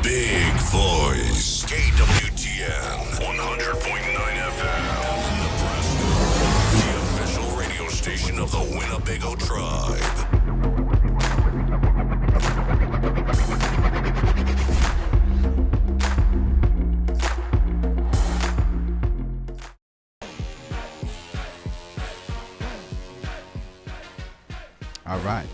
Big voice. KWTN 100.9 FM. Nebraska. The official radio station of the Winnebago tribe. All right.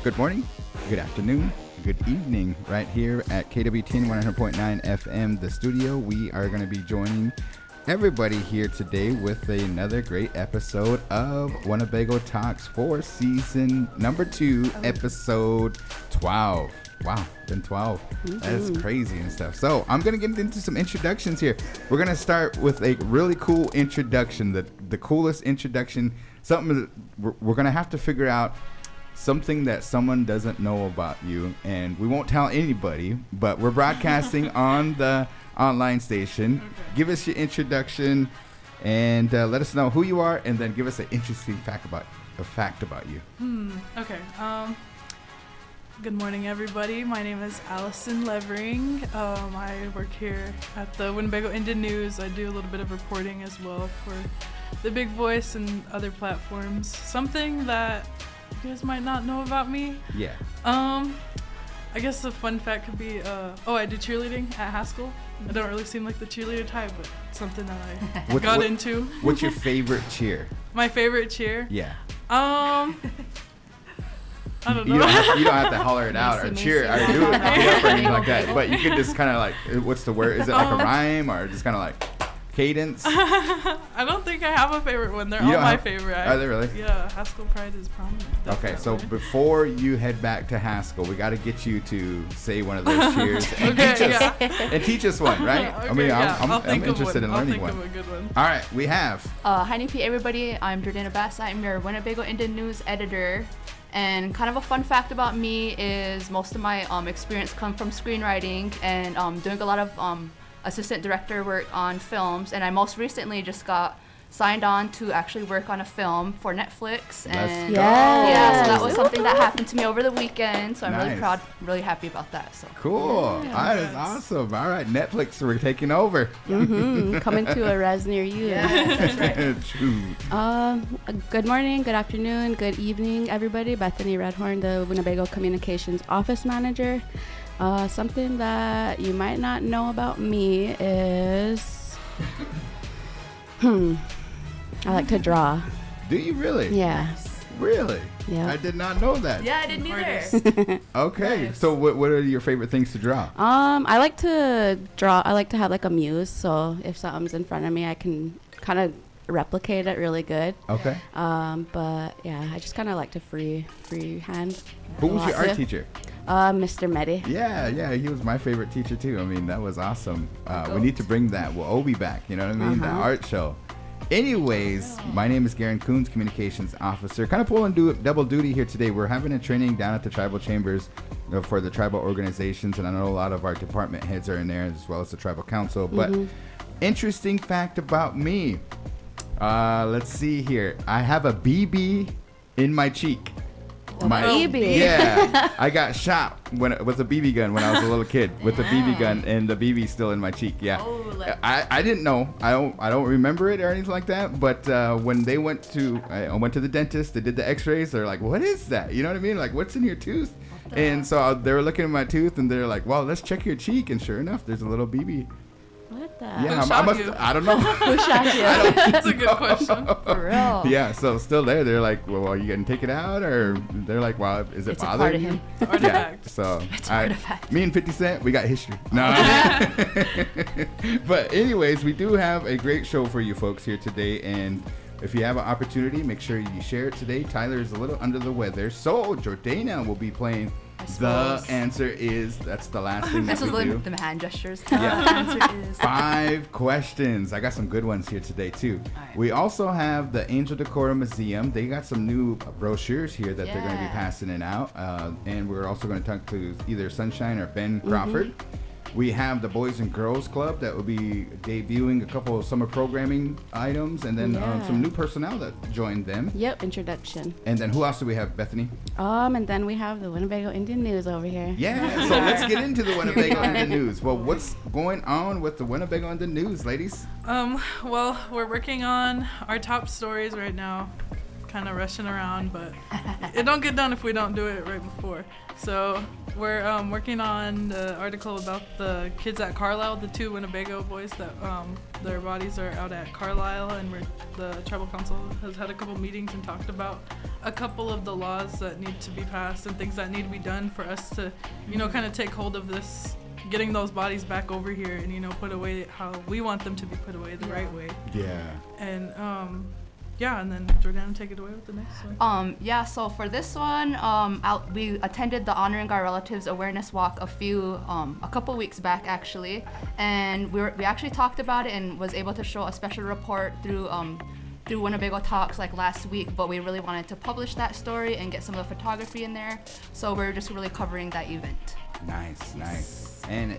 Good morning, good afternoon, good evening, right here at KWTN 100.9 FM, the studio. We are going to be joining everybody here today with another great episode of Winnebago Talks for season number 2, episode 12. Wow, been 12. That's crazy and stuff. So I'm going to get into some introductions here. We're going to start with a really cool introduction, the coolest introduction, something that we're going to have to figure out something that someone doesn't know about you, and we won't tell anybody, but we're broadcasting on the online station. Okay. Give us your introduction and let us know who you are, and then give us an interesting fact about you. Okay. Good morning, everybody. My name is Allison Levering. I work here at the Winnebago Indian News. I do a little bit of reporting as well for the Big Voice and other platforms. Something that you guys might not know about me. Yeah. I guess the fun fact could be, I do cheerleading at Haskell. I don't really seem like the cheerleader type, but it's something that I got into. What's your favorite cheer? My favorite cheer? Yeah. I don't know. You don't have to holler it out or cheer or do it or anything like that. But you could just kind of like, what's the word? Is it like a rhyme or just kind of like cadence? I don't think I have a favorite one. They're all my favorite. Are they really? Yeah, Haskell Pride is prominent. Definitely. Okay, so before you head back to Haskell, we got to get you to say one of those cheers and teach us one, right? Okay, I mean, yeah. I'm interested in learning one. I'll think of a good one. All right, we have. Hi, Nipi, everybody. I'm Jordana Bass. I'm your Winnebago Indian News editor. And kind of a fun fact about me is most of my experience come from screenwriting and doing a lot of assistant director work on films. And I most recently just got signed on to actually work on a film for Netflix. And Let's go. Yeah, so that was something that happened to me over the weekend. So I'm really Nice. proud, really happy about that. So Cool. That is awesome. All right, Netflix, we're taking over. Coming to a res near you. yeah, that's right. True. Good morning, good afternoon, good evening, everybody. Bethani Redhorn, the Winnebago Communications Office Manager. Something that you might not know about me is, I like to draw. Do you really? Yeah. Really? Yeah. I did not know that. Yeah, I didn't either. Okay, Nice. so what are your favorite things to draw? I like to draw. I like to have like a muse. So if something's in front of me, I can kind of replicate it really good. Okay. But yeah, I just kind of like to freehand. Who was your art teacher? Mr. Medi. Yeah, he was my favorite teacher too. I mean, that was awesome. We need to bring that Obi back, you know what I mean? The art show. Anyways, my name is Garan Coons, Communications Officer. Kind of pulling double duty here today. We're having a training down at the tribal chambers for the tribal organizations, and I know a lot of our department heads are in there as well as the tribal council. But interesting fact about me. Let's see here. I have a BB in my cheek. BB? Yeah, I got shot with a BB gun when I was a little kid with a BB gun, and the BB's still in my cheek. Yeah, I didn't know. I don't remember it or anything like that. But when I went to the dentist, they did the X-rays. They're like, "What is that?" You know what I mean? Like, what's in your tooth? And so they were looking at my tooth, and they're like, "Well, let's check your cheek." And sure enough, there's a little BB. What the? Yeah, I don't know. Who shot you? That's a good question. For real. Yeah, so still there. They're like, well, are you gonna take it out, or they're like, well, is it It's a bothering you? part of him. Yeah. Artifact. So It's an artifact. me and 50 Cent, we got history. No. But anyways, we do have a great show for you folks here today, and if you have an opportunity, make sure you share it today. Tyler is a little under the weather, so Jordana will be playing. The answer is, that's the last thing that This we was do. the hand gestures. Yeah. The answer is 5 questions. I got some good ones here today too. Alright. We also have the Angel Decorum Museum. They got some new brochures here that they're going to be Yeah. passing it out. And we're also going to talk to either Sunshine or Ben Crawford. We have the Boys and Girls Club that will be debuting a couple of summer programming items, and then some new personnel that joined them. Yep, introduction. And then who else do we have, Bethany? And then we have the Winnebago Indian News over here. Yeah, so let's get into the Winnebago Indian News. Well, what's going on with the Winnebago Indian News, ladies? Well, we're working on our top stories right now. Kind of rushing around, but it don't get done if we don't do it right before. So we're working on the article about the kids at Carlisle, the 2 Winnebago boys that their bodies are out at Carlisle, and the tribal council has had a couple meetings and talked about a couple of the laws that need to be passed and things that need to be done for us to, kind of take hold of this, getting those bodies back over here and, put away how we want them to be put away the right way. Yeah. And and then Jordana, take it away with the next one. So for this one, we attended the Honoring Our Relatives Awareness Walk a couple weeks back actually, and we actually talked about it and was able to show a special report through Winnebago Talks like last week, but we really wanted to publish that story and get some of the photography in there, so we're just really covering that event. Nice. And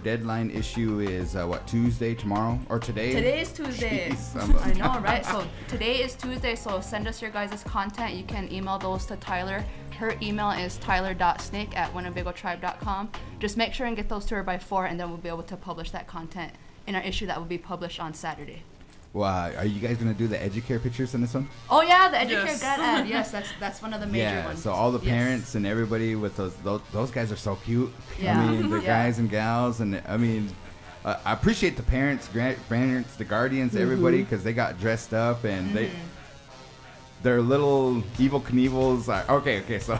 deadline issue is Tuesday, tomorrow, or today? Today is Tuesday. Jeez, I know, right? So today is Tuesday, so send us your guys' content. You can email those to Tyler. Her email is tyler.snake@winnebagotribe.com. Just make sure and get those to her by 4, and then we'll be able to publish that content in our issue that will be published on Saturday. Well, are you guys going to do the Educare pictures in this one? Oh, yeah, the Educare grad ad. Yes, that's one of the major ones. So all the parents and everybody with those guys are so cute. Yeah. I mean, the guys and gals, and I mean, I appreciate the parents, grandparents, the guardians, everybody, because they got dressed up and they're little Evel Knievels. Okay, so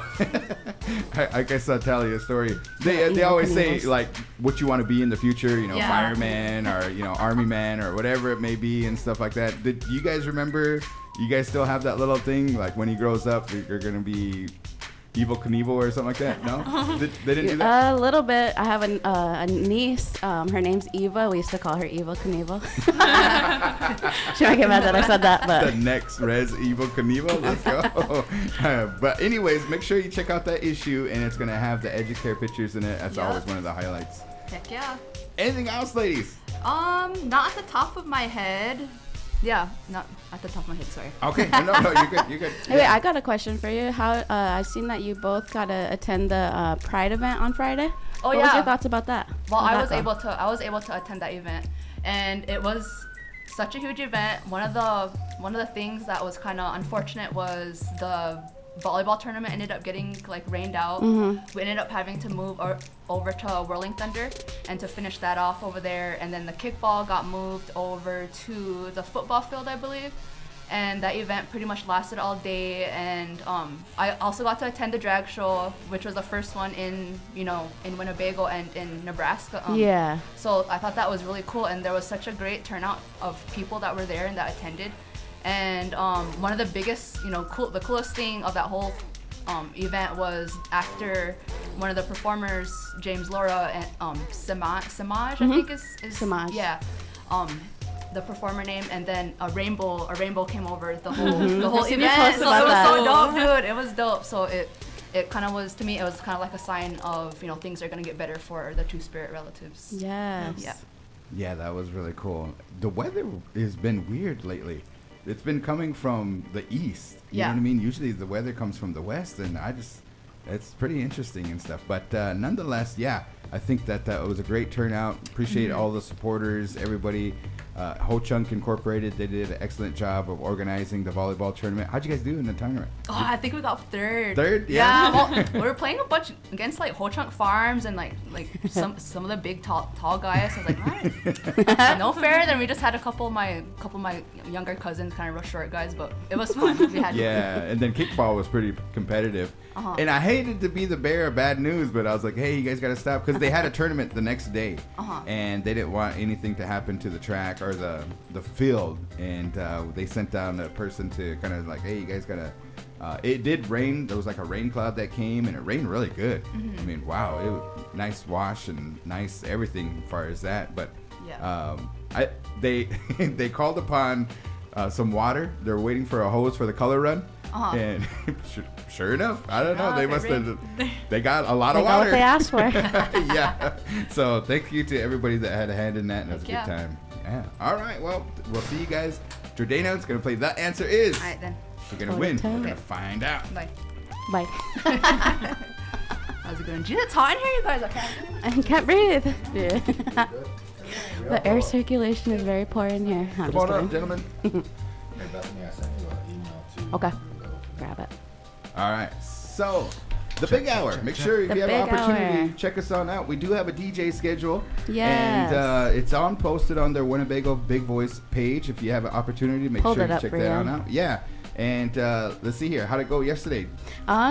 I guess I'll tell you a story. They always say, like, what you want to be in the future, fireman or, army man or whatever it may be and stuff like that. Did you guys remember, you guys still have that little thing, like when he grows up, you're going to be Evel Knievel or something like that? No? They didn't do that? A little bit. I have a niece. Her name's Eva. We used to call her Evel Knievel. She might get mad that I said that, but the next res Evel Knievel. Let's go. But anyways, make sure you check out that issue, and it's going to have the Educare pictures in it. That's always one of the highlights. Heck yeah. Anything else, ladies? Not at the top of my head. Yeah, not at the top of my head, sorry. Okay, no, you're good. Hey, wait, I got a question for you. How I've seen that you both got to attend the Pride event on Friday. Oh, what was your thoughts about that? Well, I was able to attend that event, and it was such a huge event. One of the things that was kind of unfortunate was the volleyball tournament ended up getting rained out. We ended up having to move over to Whirling Thunder and to finish that off over there, and then the kickball got moved over to the football field, I believe, and that event pretty much lasted all day. And I also got to attend the drag show, which was the first one in Winnebago and in Nebraska. So I thought that was really cool, and there was such a great turnout of people that were there and that attended. And one of the biggest, the coolest thing of that whole event was after one of the performers, James Laura and Samaj, I think is Samaj. Yeah, the performer name, and then a rainbow came over the whole event. So it was so dope, dude. It was dope. So it kind of was, to me, it was kind of like a sign of things are gonna get better for the Two-Spirit relatives. Yes. Yeah, that was really cool. The weather has been weird lately. It's been coming from the east. You know what I mean? Usually the weather comes from the west, and it's pretty interesting and stuff. But nonetheless, I think that was a great turnout. Appreciate all the supporters, everybody. Ho Chunk Incorporated, they did an excellent job of organizing the volleyball tournament. How'd you guys do in the tournament? Oh, I think we got third. Third? Yeah. Well, we were playing a bunch against Ho Chunk Farms and some of the big tall guys. So I was like, all right, no fair. Then we just had a couple of my younger cousins, kind of real short guys, but it was fun. We had and then kickball was pretty competitive. And I hated to be the bearer of bad news, but I was like, hey, you guys got to stop, because they had a tournament the next day, and they didn't want anything to happen to the track or the field, and they sent down a person to kind of like, hey, you guys got to it did rain. There was like a rain cloud that came, and it rained really good. I mean, wow, it was nice wash and nice everything as far as that. But they they called upon some water. They're waiting for a hose for the color run, And sure enough, I don't know. Oh, They okay, must have. right. They got a lot They of got water. what they asked for. Yeah. So thank you to everybody that had a hand in that, and it was a good Yeah. time. Yeah. All right. Well, we'll see you guys. Jordana is gonna play The Answer Is. All right then. We're gonna Hold win. it tight. We're gonna find out. Bye. Bye. How's it going? Gee, it's hot in here, you guys. I can't. I can't breathe. Yeah. The air circulation is very poor in here. I'm Come on just up, kidding. gentlemen. Hey, Bethany, I sent you an email too. Okay. Grab it. All right. So, the big hour. Make sure if The you have an big opportunity, hour. check us on out. We do have a DJ schedule. Yes. And it's posted on their Winnebago Big Voice page. If you have an opportunity, make Pulled sure it you up check for that you. on out. Yeah. And let's see here. How'd it go yesterday?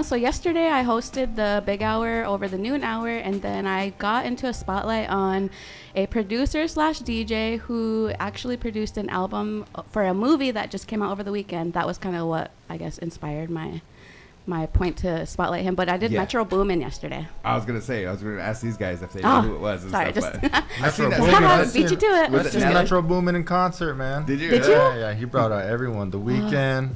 So yesterday I hosted the big hour over the noon hour, and then I got into a spotlight on a producer / DJ who actually produced an album for a movie that just came out over the weekend. That was kind of what I guess inspired my point to spotlight him. But I did Yeah. Metro Boomin yesterday. I was gonna ask these guys if they know who it was. And sorry, stuff, just but I seen that. Metro Boomin, Haha, that's beat you to it. Was That's it just Nelly? Metro Boomin in concert, man. Did you? Did you? Yeah, he brought out everyone. The Weeknd,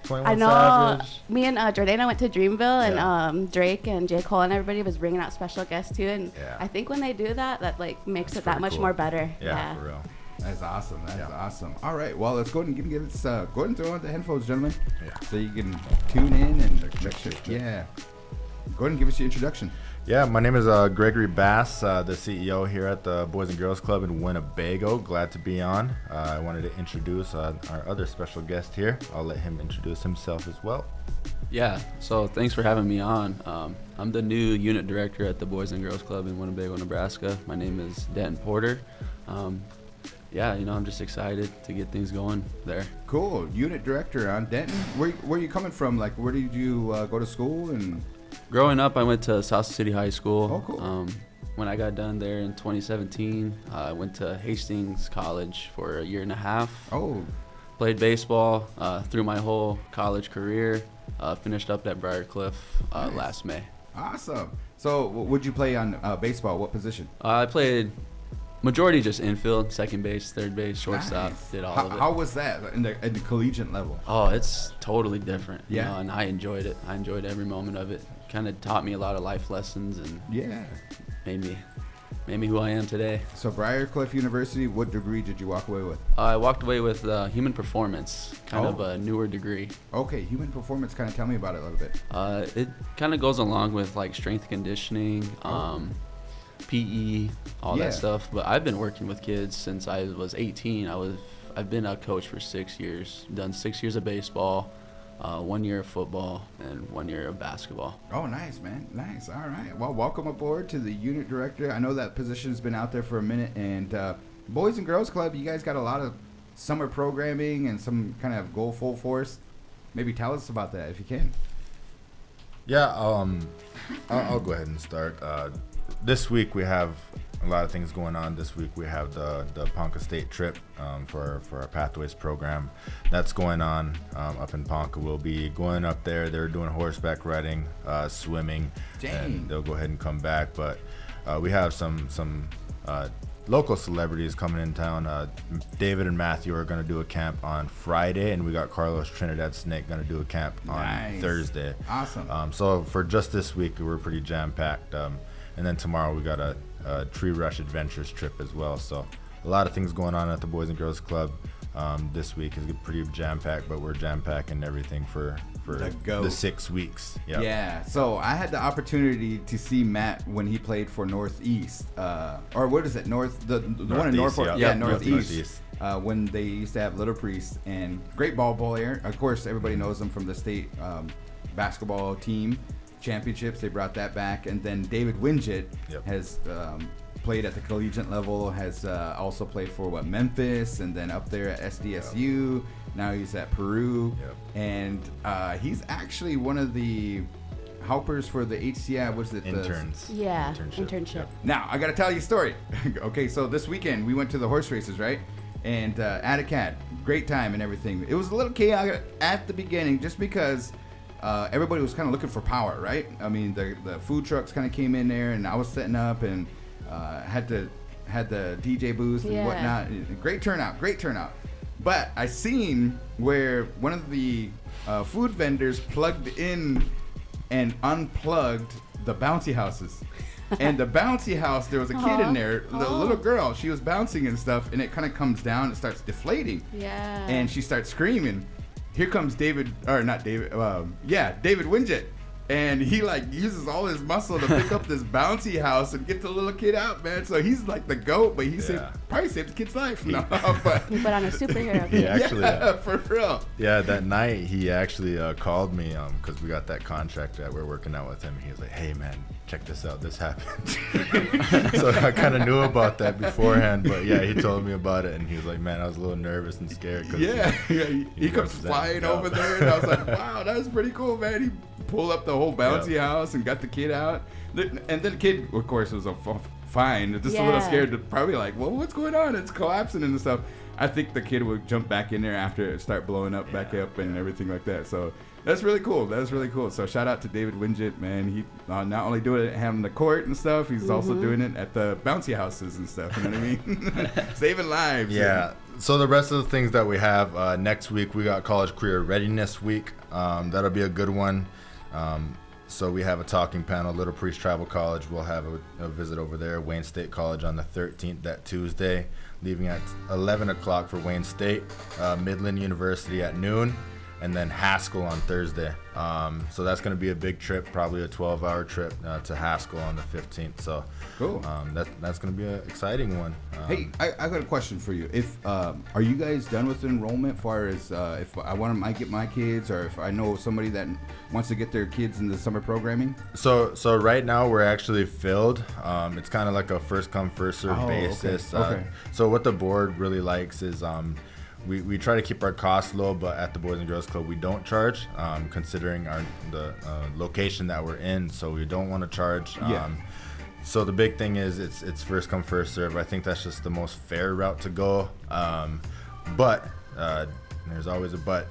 21 I know. Savage. Me and Jordana went to Dreamville, Yeah. and Drake and J. Cole and everybody was bringing out special guests too. And Yeah. I think when they do that, that like makes it that pretty much cool. more better. Yeah, for real. That's awesome. That's Yeah. awesome. All right. Well, let's go ahead and give us. Go ahead and throw on the headphones, gentlemen, Yeah. so you can tune in and Check, check, check. yeah. Go ahead and give us your introduction. Yeah, my name is Gregory Bass, the CEO here at the Boys and Girls Club in Winnebago. Glad to be on. I wanted to introduce our other special guest here. I'll let him introduce himself as well. Yeah, so thanks for having me on. I'm the new unit director at the Boys and Girls Club in Winnebago, Nebraska. My name is Denton Porter. Yeah, I'm just excited to get things going there. Cool. Unit director on Denton. Where you coming from? Like, where did you go to school? And Growing up, I went to South City High School. Oh, cool. When I got done there in 2017, I went to Hastings College for a year and a half. oh, Played baseball through my whole college career. Finished up at Briarcliff last May. awesome. So, would you play on baseball? What position? I played majority just infield, second base, third base, shortstop. Nice. Did all how, of it. How was that in the collegiate level? Oh, it's totally different. Yeah. And I enjoyed it. I enjoyed every moment of it. Kind of taught me a lot of life lessons and Yeah. made me who I am today. So, Briarcliff University. What degree did you walk away with? I walked away with human performance, kind of Oh. a newer degree. Okay, human performance. Kind of tell me about it a little bit. It kind of goes along with like strength conditioning, PE, all Yeah. that stuff. But I've been working with kids since I was 18. I've been a coach for 6 years. Done 6 years of baseball, 1 year of football, and 1 year of basketball. Oh, nice, man. Nice. All right. Well, welcome aboard to the unit director. I know that position's been out there for a minute. And Boys and Girls Club, you guys got a lot of summer programming and some kind of go full force. Maybe tell us about that if you can. Yeah, I'll go ahead and start. This week we have a lot of things going on. This week we have the Ponca State trip for our Pathways program. That's going on up in Ponca. We'll be going up there. They're doing horseback riding, swimming, Dang. and they'll go ahead and come back. But we have some local celebrities coming in town. David and Matthew are going to do a camp on Friday, and we got Carlos Trinidad Snake going to do a camp on Nice. Thursday. Awesome. So for just this week, we're pretty jam-packed. And then tomorrow we got a Tree Rush Adventures trip as well. So a lot of things going on at the Boys and Girls Club. This week is pretty jam-packed, but we're jam-packing everything for go. the 6 weeks. Yep. Yeah, so I had the opportunity to see Matt when he played for Northeast, or what is it, the one in Northeast, Norfolk, yeah. yeah, Yep, Northeast. Northeast. When they used to have Little Priest, and great ball player. Of course, everybody knows him from the state basketball team championships. They brought that back, and then David Winget Yep. has played at the collegiate level, has also played for Memphis, and then up there at SDSU. Now he's at Peru, Yep. and he's actually one of the helpers for the HCI. What's it? Interns. Yeah, internship. Yep. Now I gotta tell you a story. Okay, so this weekend we went to the horse races, right? And Attica, great time and everything. It was a little chaotic at the beginning, just because everybody was kind of looking for power, right? I mean, the food trucks kind of came in there, and I was setting up and had the DJ booth and Yeah. whatnot. Great turnout. But I seen where one of the food vendors plugged in and unplugged the bouncy houses. And the bouncy house, there was a kid in there, the little girl. She was bouncing and stuff, and it kind of comes down and starts deflating. Yeah. And she starts screaming. Here comes David Winget. And he like uses all his muscle to pick up this bouncy house and get the little kid out, man. So he's like the GOAT, but he probably saved the kid's life. No, but He put on a superhero. He actually, for real. yeah, that night he actually called me because we got that contract that we're working out with him. He was like, "Hey man, check this out. This happened." So I kind of knew about that beforehand, but yeah, he told me about it, and he was like, "Man, I was a little nervous and scared." Cause He comes flying over there, and I was like, "Wow, that was pretty cool, man." He pulled up the whole bouncy house and got the kid out, and then the kid, of course, was fine, just a little scared, probably like, "Well, what's going on? It's collapsing and stuff." I think the kid would jump back in there after it start blowing up back up and everything like that. So that's really cool. So shout out to David Winget, man. He not only doing it having the court and stuff, he's also doing it at the bouncy houses and stuff. You know what I mean? Saving lives. Yeah. So the rest of the things that we have next week, we got College Career Readiness Week. That'll be a good one. So we have a talking panel, Little Priest Tribal College. We'll have a visit over there. Wayne State College on the 13th, that Tuesday, leaving at 11 o'clock for Wayne State. Midland University at noon, and then Haskell on Thursday. So that's going to be a big trip, probably a 12-hour trip to Haskell on the 15th. So cool. That's going to be an exciting one. Hey, I got a question for you. If are you guys done with enrollment, far as if I might get my kids, or if I know somebody that wants to get their kids in the summer programming? So right now we're actually filled. It's kind of like a first come first serve basis. Okay. So what the board really likes is we try to keep our costs low, but at the Boys and Girls Club we don't charge, considering the location that we're in. So we don't want to charge. So the big thing is it's first come first serve. I think that's just the most fair route to go. But there's always a but.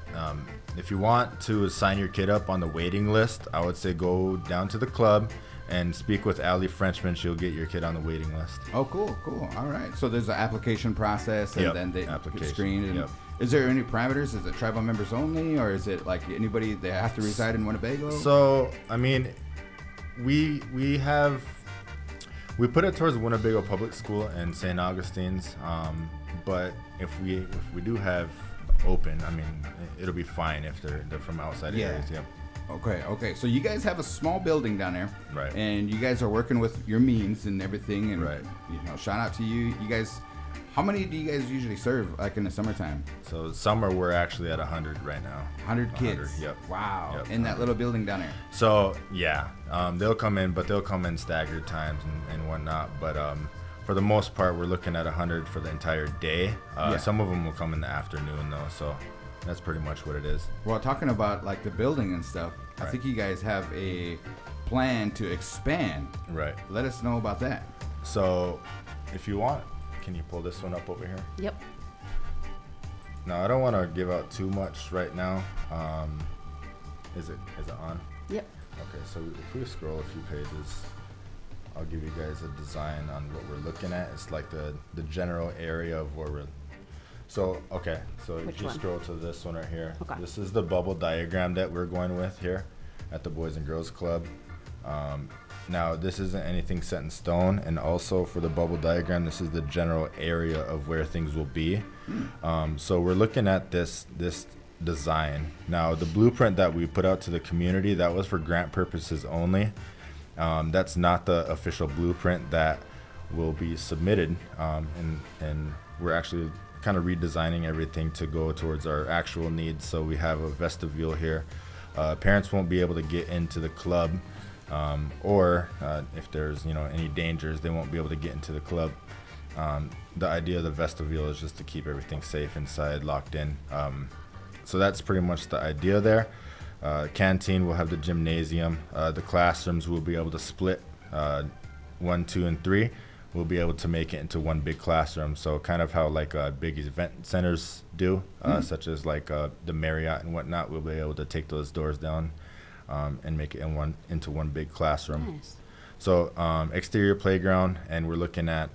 If you want to sign your kid up on the waiting list, I would say go down to the club and speak with Allie Frenchman. She'll get your kid on the waiting list. Oh, cool. All right. So there's an application process, and then they get screened. And is there any parameters? Is it tribal members only, or is it like anybody they have to reside in Winnebago? So I mean, we put it towards Winnebago Public School and St. Augustine's, but if we do have open, I mean, it'll be fine if they're from outside areas. Yep. Okay. So you guys have a small building down there, right? And you guys are working with your means and everything, and shout out to you. You guys, how many do you guys usually serve, like in the summertime? So summer we're actually at 100 right now. 100 kids. Yep. Wow. Yep. In that little building down there. So they'll come in staggered times and whatnot, but for the most part we're looking at 100 for the entire day. Some of them will come in the afternoon though, so that's pretty much what it is. Well, talking about like the building and stuff, I think you guys have a plan to expand. Right. Let us know about that. So if you want, can you pull this one up over here? Yep. Now I don't want to give out too much right now. Is it on? Yep. Okay, so if we scroll a few pages, I'll give you guys a design on what we're looking at. It's like the general area of where we're. So Which if you one? scroll to this one right here, Okay. This is the bubble diagram that we're going with here at the Boys and Girls Club. Now this isn't anything set in stone, and also for the bubble diagram, this is the general area of where things will be. So we're looking at this design. Now the blueprint that we put out to the community, that was for grant purposes only. That's not the official blueprint that will be submitted, and we're actually kind of redesigning everything to go towards our actual needs. So we have a vestibule here. Parents won't be able to get into the club, or if there's any dangers, they won't be able to get into the club. The idea of the vestibule is just to keep everything safe inside, locked in. So that's pretty much the idea there. Canteen will have the gymnasium. The classrooms will be able to split 1, 2, and 3. We'll be able to make it into one big classroom. So kind of how like big event centers do, such as like the Marriott and whatnot. We'll be able to take those doors down and make it into one big classroom. Nice. So exterior playground, and we're looking at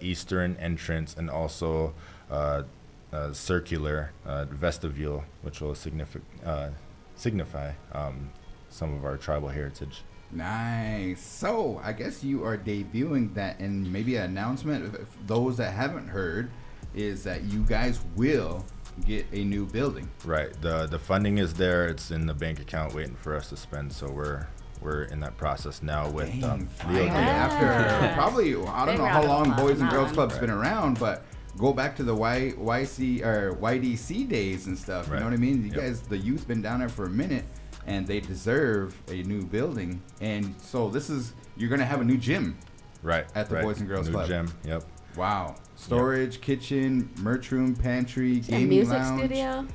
eastern entrance, and also circular vestibule, which will signify some of our tribal heritage. Nice. So I guess you are debuting that, and maybe an announcement. If those that haven't heard, is that you guys will get a new building. Right. The funding is there. It's in the bank account waiting for us to spend. So we're in that process now with Finally, after probably I don't know how long Boys and Girls Club's been around, but go back to the YC or YDC days and stuff. You know what I mean? You guys, the youth, been down there for a minute. And they deserve a new building, and so you're gonna have a new gym, right? At the Boys and Girls Club. New gym, yep. Wow, storage, kitchen, merch room, pantry, gaming music lounge. studio.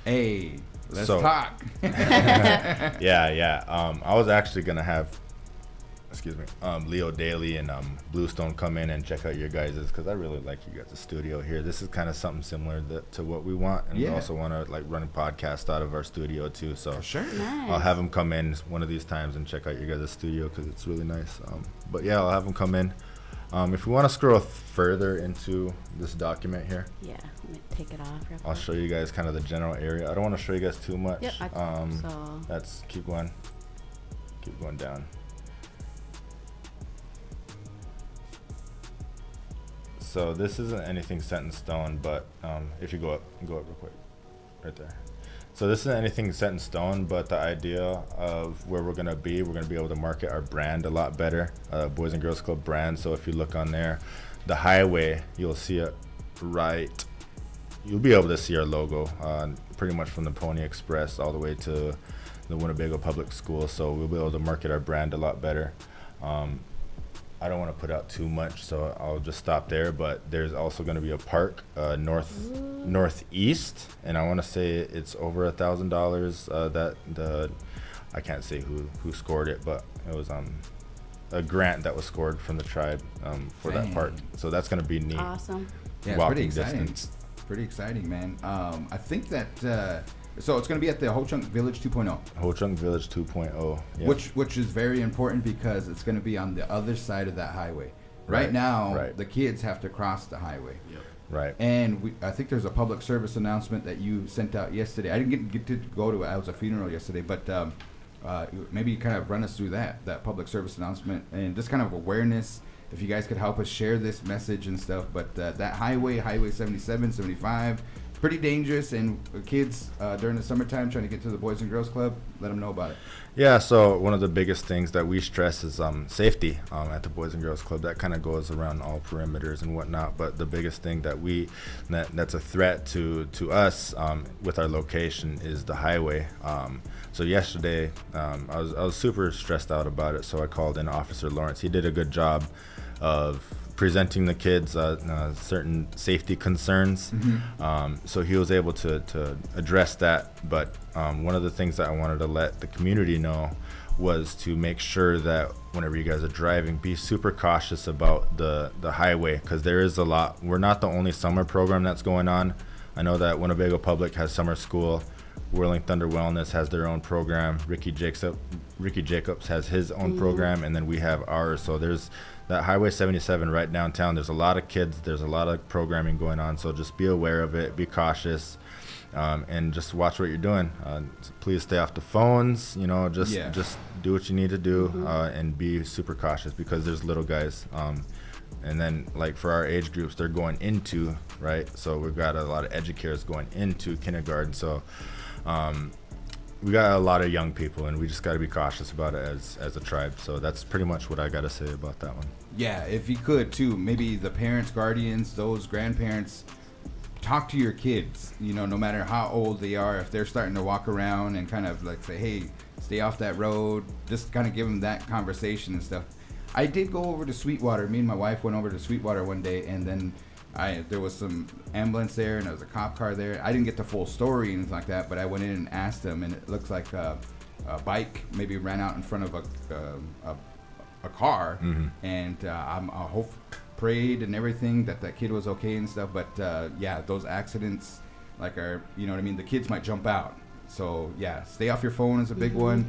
Hey, let's talk. Yeah. I was actually gonna have, Leo Daly and Bluestone come in and check out your guys's, because I really like you guys' studio here. This is kind of something similar to what we want, and we also want to like run a podcast out of our studio too. So sure, nice. I'll have them come in one of these times and check out your guys' studio, because it's really nice. But yeah, I'll have them come in. If you want to scroll further into this document here, yeah, let me take it off real quick. I'll show you guys kind of the general area. I don't want to show you guys too much. Yep, so That's keep going down. So this isn't anything set in stone, but if you go up real quick, right there. So this isn't anything set in stone, but the idea of where we're gonna be able to market our brand a lot better, Boys and Girls Club brand. So if you look on there, the highway, you'll see it right. You'll be able to see our logo, pretty much from the Pony Express all the way to the Winnebago Public School. So we'll be able to market our brand a lot better. I don't want to put out too much, so I'll just stop there. But there's also going to be a park northeast, and I want to say it's over $1,000. That I can't say who scored it, but it was a grant that was scored from the tribe for that park. So that's going to be neat. Awesome. Yeah, it's pretty exciting. Distance. Pretty exciting, man. I think that. So it's going to be at the Ho Chunk Village 2.0. Ho Chunk Village 2.0. Yep. Which is very important, because it's going to be on the other side of that highway. Right now, the kids have to cross the highway. Yep. Right. And I think there's a public service announcement that you sent out yesterday. I didn't get to go to it. I was at a funeral yesterday, but maybe you kind of run us through that public service announcement and just kind of awareness. If you guys could help us share this message and stuff. But that highway 77, 75, pretty dangerous, and kids during the summertime trying to get to the Boys and Girls Club, let them know about it. Yeah, so one of the biggest things that we stress is safety at the Boys and Girls Club. That kind of goes around all perimeters and whatnot, but the biggest thing that's a threat to us with our location is the highway. So yesterday, I was super stressed out about it, so I called in Officer Lawrence. He did a good job of presenting the kids certain safety concerns. So he was able to address that. But one of the things that I wanted to let the community know was to make sure that whenever you guys are driving, be super cautious about the highway, because there is a lot. We're not the only summer program that's going on. I know that Winnebago Public has summer school. Whirling Thunder Wellness has their own program. Ricky Jacobs has his own program, and then we have ours. So there's that Highway 77 right downtown. There's a lot of kids. There's a lot of programming going on. So just be aware of it. Be cautious, and just watch what you're doing. Please stay off the phones. Just do what you need to do, and be super cautious, because there's little guys. And then, like, for our age groups, they're going into, right? So we've got a lot of educators going into kindergarten. So we got a lot of young people, and we just got to be cautious about it as a tribe. So that's pretty much what I got to say about that one. Yeah, if you could, too, maybe the parents, guardians, those grandparents, talk to your kids, no matter how old they are. If they're starting to walk around and kind of like say, hey, stay off that road, just kind of give them that conversation and stuff. I did go over to Sweetwater. Me and my wife went over to Sweetwater one day, and then there was some ambulance there, and there was a cop car there. I didn't get the full story and things like that, but I went in and asked them, and it looks like a bike maybe ran out in front of a car, and I prayed and everything that kid was okay and stuff. But yeah, those accidents the kids might jump out. So yeah, stay off your phone is a big one.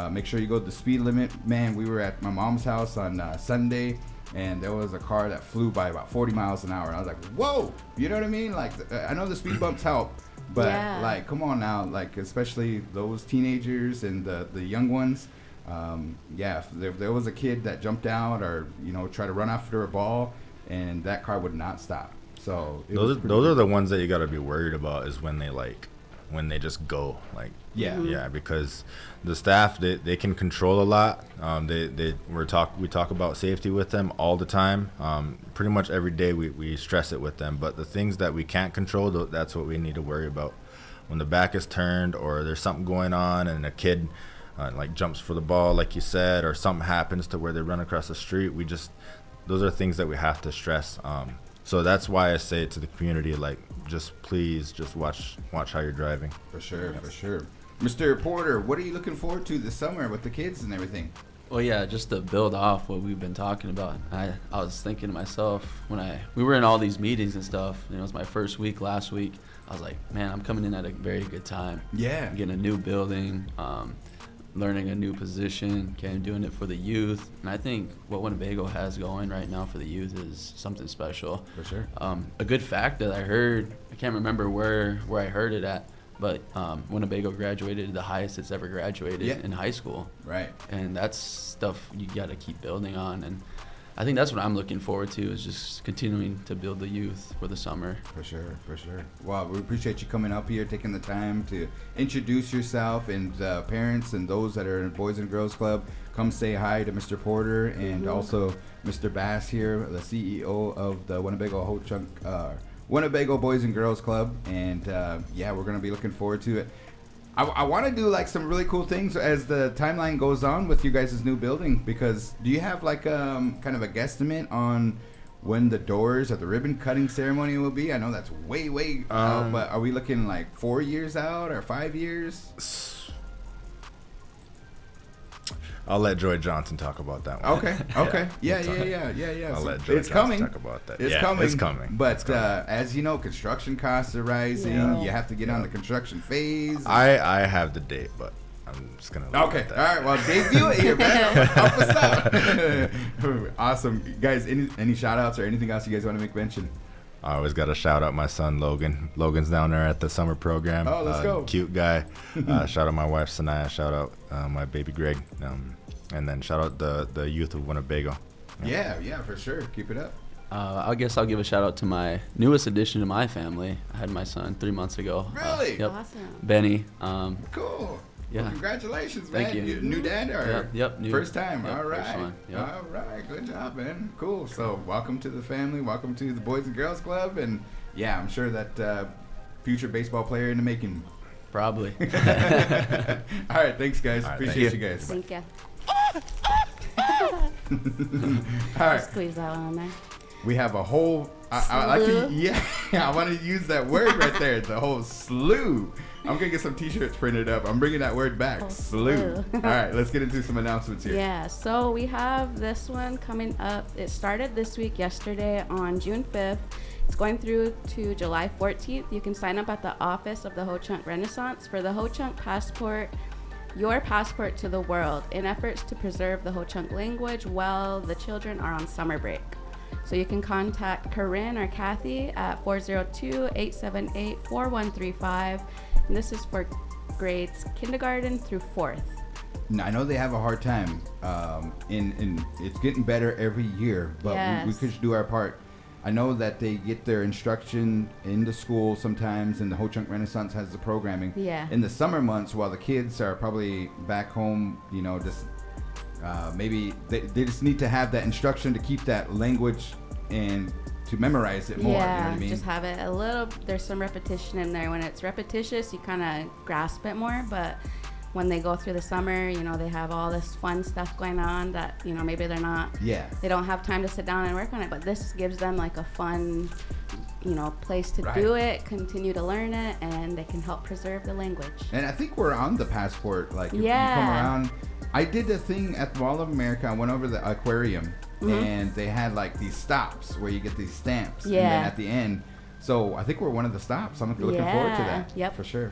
Make sure you go to the speed limit. Man, we were at my mom's house on Sunday, and there was a car that flew by about 40 miles an hour. And I was like, whoa, you know what I mean? Like, I know the speed bumps help, but like, come on now, like, especially those teenagers and the young ones. If there was a kid that jumped out or, you know, tried to run after a ball, and that car would not stop. So those are the ones that you got to be worried about, is when they just go, like, because the staff, they can control a lot. We talk about safety with them all the time. Pretty much every day we stress it with them. But the things that we can't control, that's what we need to worry about. When the back is turned, or there's something going on, and a kid like jumps for the ball, like you said, or something happens to where they run across the street, those are things that we have to stress. So that's why I say to the community, like, please watch how you're driving. For sure. Mr. Porter, what are you looking forward to this summer with the kids and everything? Well, yeah, just to build off what we've been talking about, I was thinking to myself when we were in all these meetings and stuff, it was my first week last week, I was like, man, I'm coming in at a very good time. Yeah. I'm getting a new building, learning a new position, doing it for the youth. And I think what Winnebago has going right now for the youth is something special. For sure. A good fact that I heard, I can't remember where I heard it at, but Winnebago graduated the highest it's ever graduated in high school. Right. And that's stuff you got to keep building on. And I think that's what I'm looking forward to, is just continuing to build the youth for the summer. For sure. Well, we appreciate you coming up here, taking the time to introduce yourself, and parents and those that are in Boys and Girls Club, come say hi to Mr. Porter and also Mr. Bass here, the CEO of the Winnebago Boys and Girls Club. And we're going to be looking forward to it. I want to do like some really cool things as the timeline goes on with you guys' new building, because do you have like kind of a guesstimate on when the doors at the ribbon cutting ceremony will be? I know that's way out, but are we looking like 4 years out or 5 years? I'll let Joy Johnson talk about that one. Okay. Yeah. I'll let Joy Johnson talk about that. It's coming. But as you know, construction costs are rising. Yeah. You have to get on the construction phase. I have the date, but I'm just gonna. Okay. All right. Well, debut it here, man. Help us out. Awesome, guys. Any shout outs or anything else you guys want to make mention? I always got to shout out my son, Logan. Logan's down there at the summer program. Oh, let's go. Cute guy. Shout out my wife, Sanaya. Shout out my baby, Greg. And then shout out the youth of Winnebago. Yeah, for sure. Keep it up. I guess I'll give a shout out to my newest addition to my family. I had my son 3 months ago. Really? Yep. Awesome. Benny. Cool. Yeah. Well, congratulations, man. Thank you. New dad or new. First time? Yep, all right. First one. Yep. All right. Good job, man. Cool. So welcome to the family. Welcome to the Boys and Girls Club. And yeah, I'm sure that future baseball player in the making. Probably. All right. Thanks, guys. Appreciate you guys. Thank you. All right. Squeeze that one on there. We have a whole. I want to use that word right there. The whole slew. I'm gonna get some T-shirts printed up. I'm bringing that word back. Slew. All right, let's get into some announcements here. Yeah. So we have this one coming up. It started this week, yesterday, on June 5th. It's going through to July 14th. You can sign up at the office of the Ho-Chunk Renaissance for the Ho-Chunk Passport, your passport to the world, in efforts to preserve the Ho-Chunk language while the children are on summer break. So you can contact Corinne or Kathy at 402-878-4135. And this is for grades kindergarten through 4th. Now, I know they have a hard time, and it's getting better every year, but we could do our part. I know that they get their instruction in the school sometimes, and the Ho-Chunk Renaissance has the programming. Yeah. In the summer months, while the kids are probably back home, just maybe they just need to have that instruction to keep that language and to memorize it more. Yeah, you know what I mean? Just have it a little, there's some repetition in there. When it's repetitious, you kind of grasp it more, but when they go through the summer, they have all this fun stuff going on that, maybe they're not, they don't have time to sit down and work on it, but this gives them like a fun, place to do it, continue to learn it, and they can help preserve the language. And I think we're on the passport, like if you come around. I did the thing at the Mall of America. I went over the aquarium, and they had like these stops where you get these stamps, and then at the end. So I think we're one of the stops. I'm looking forward to that. Yep. For sure.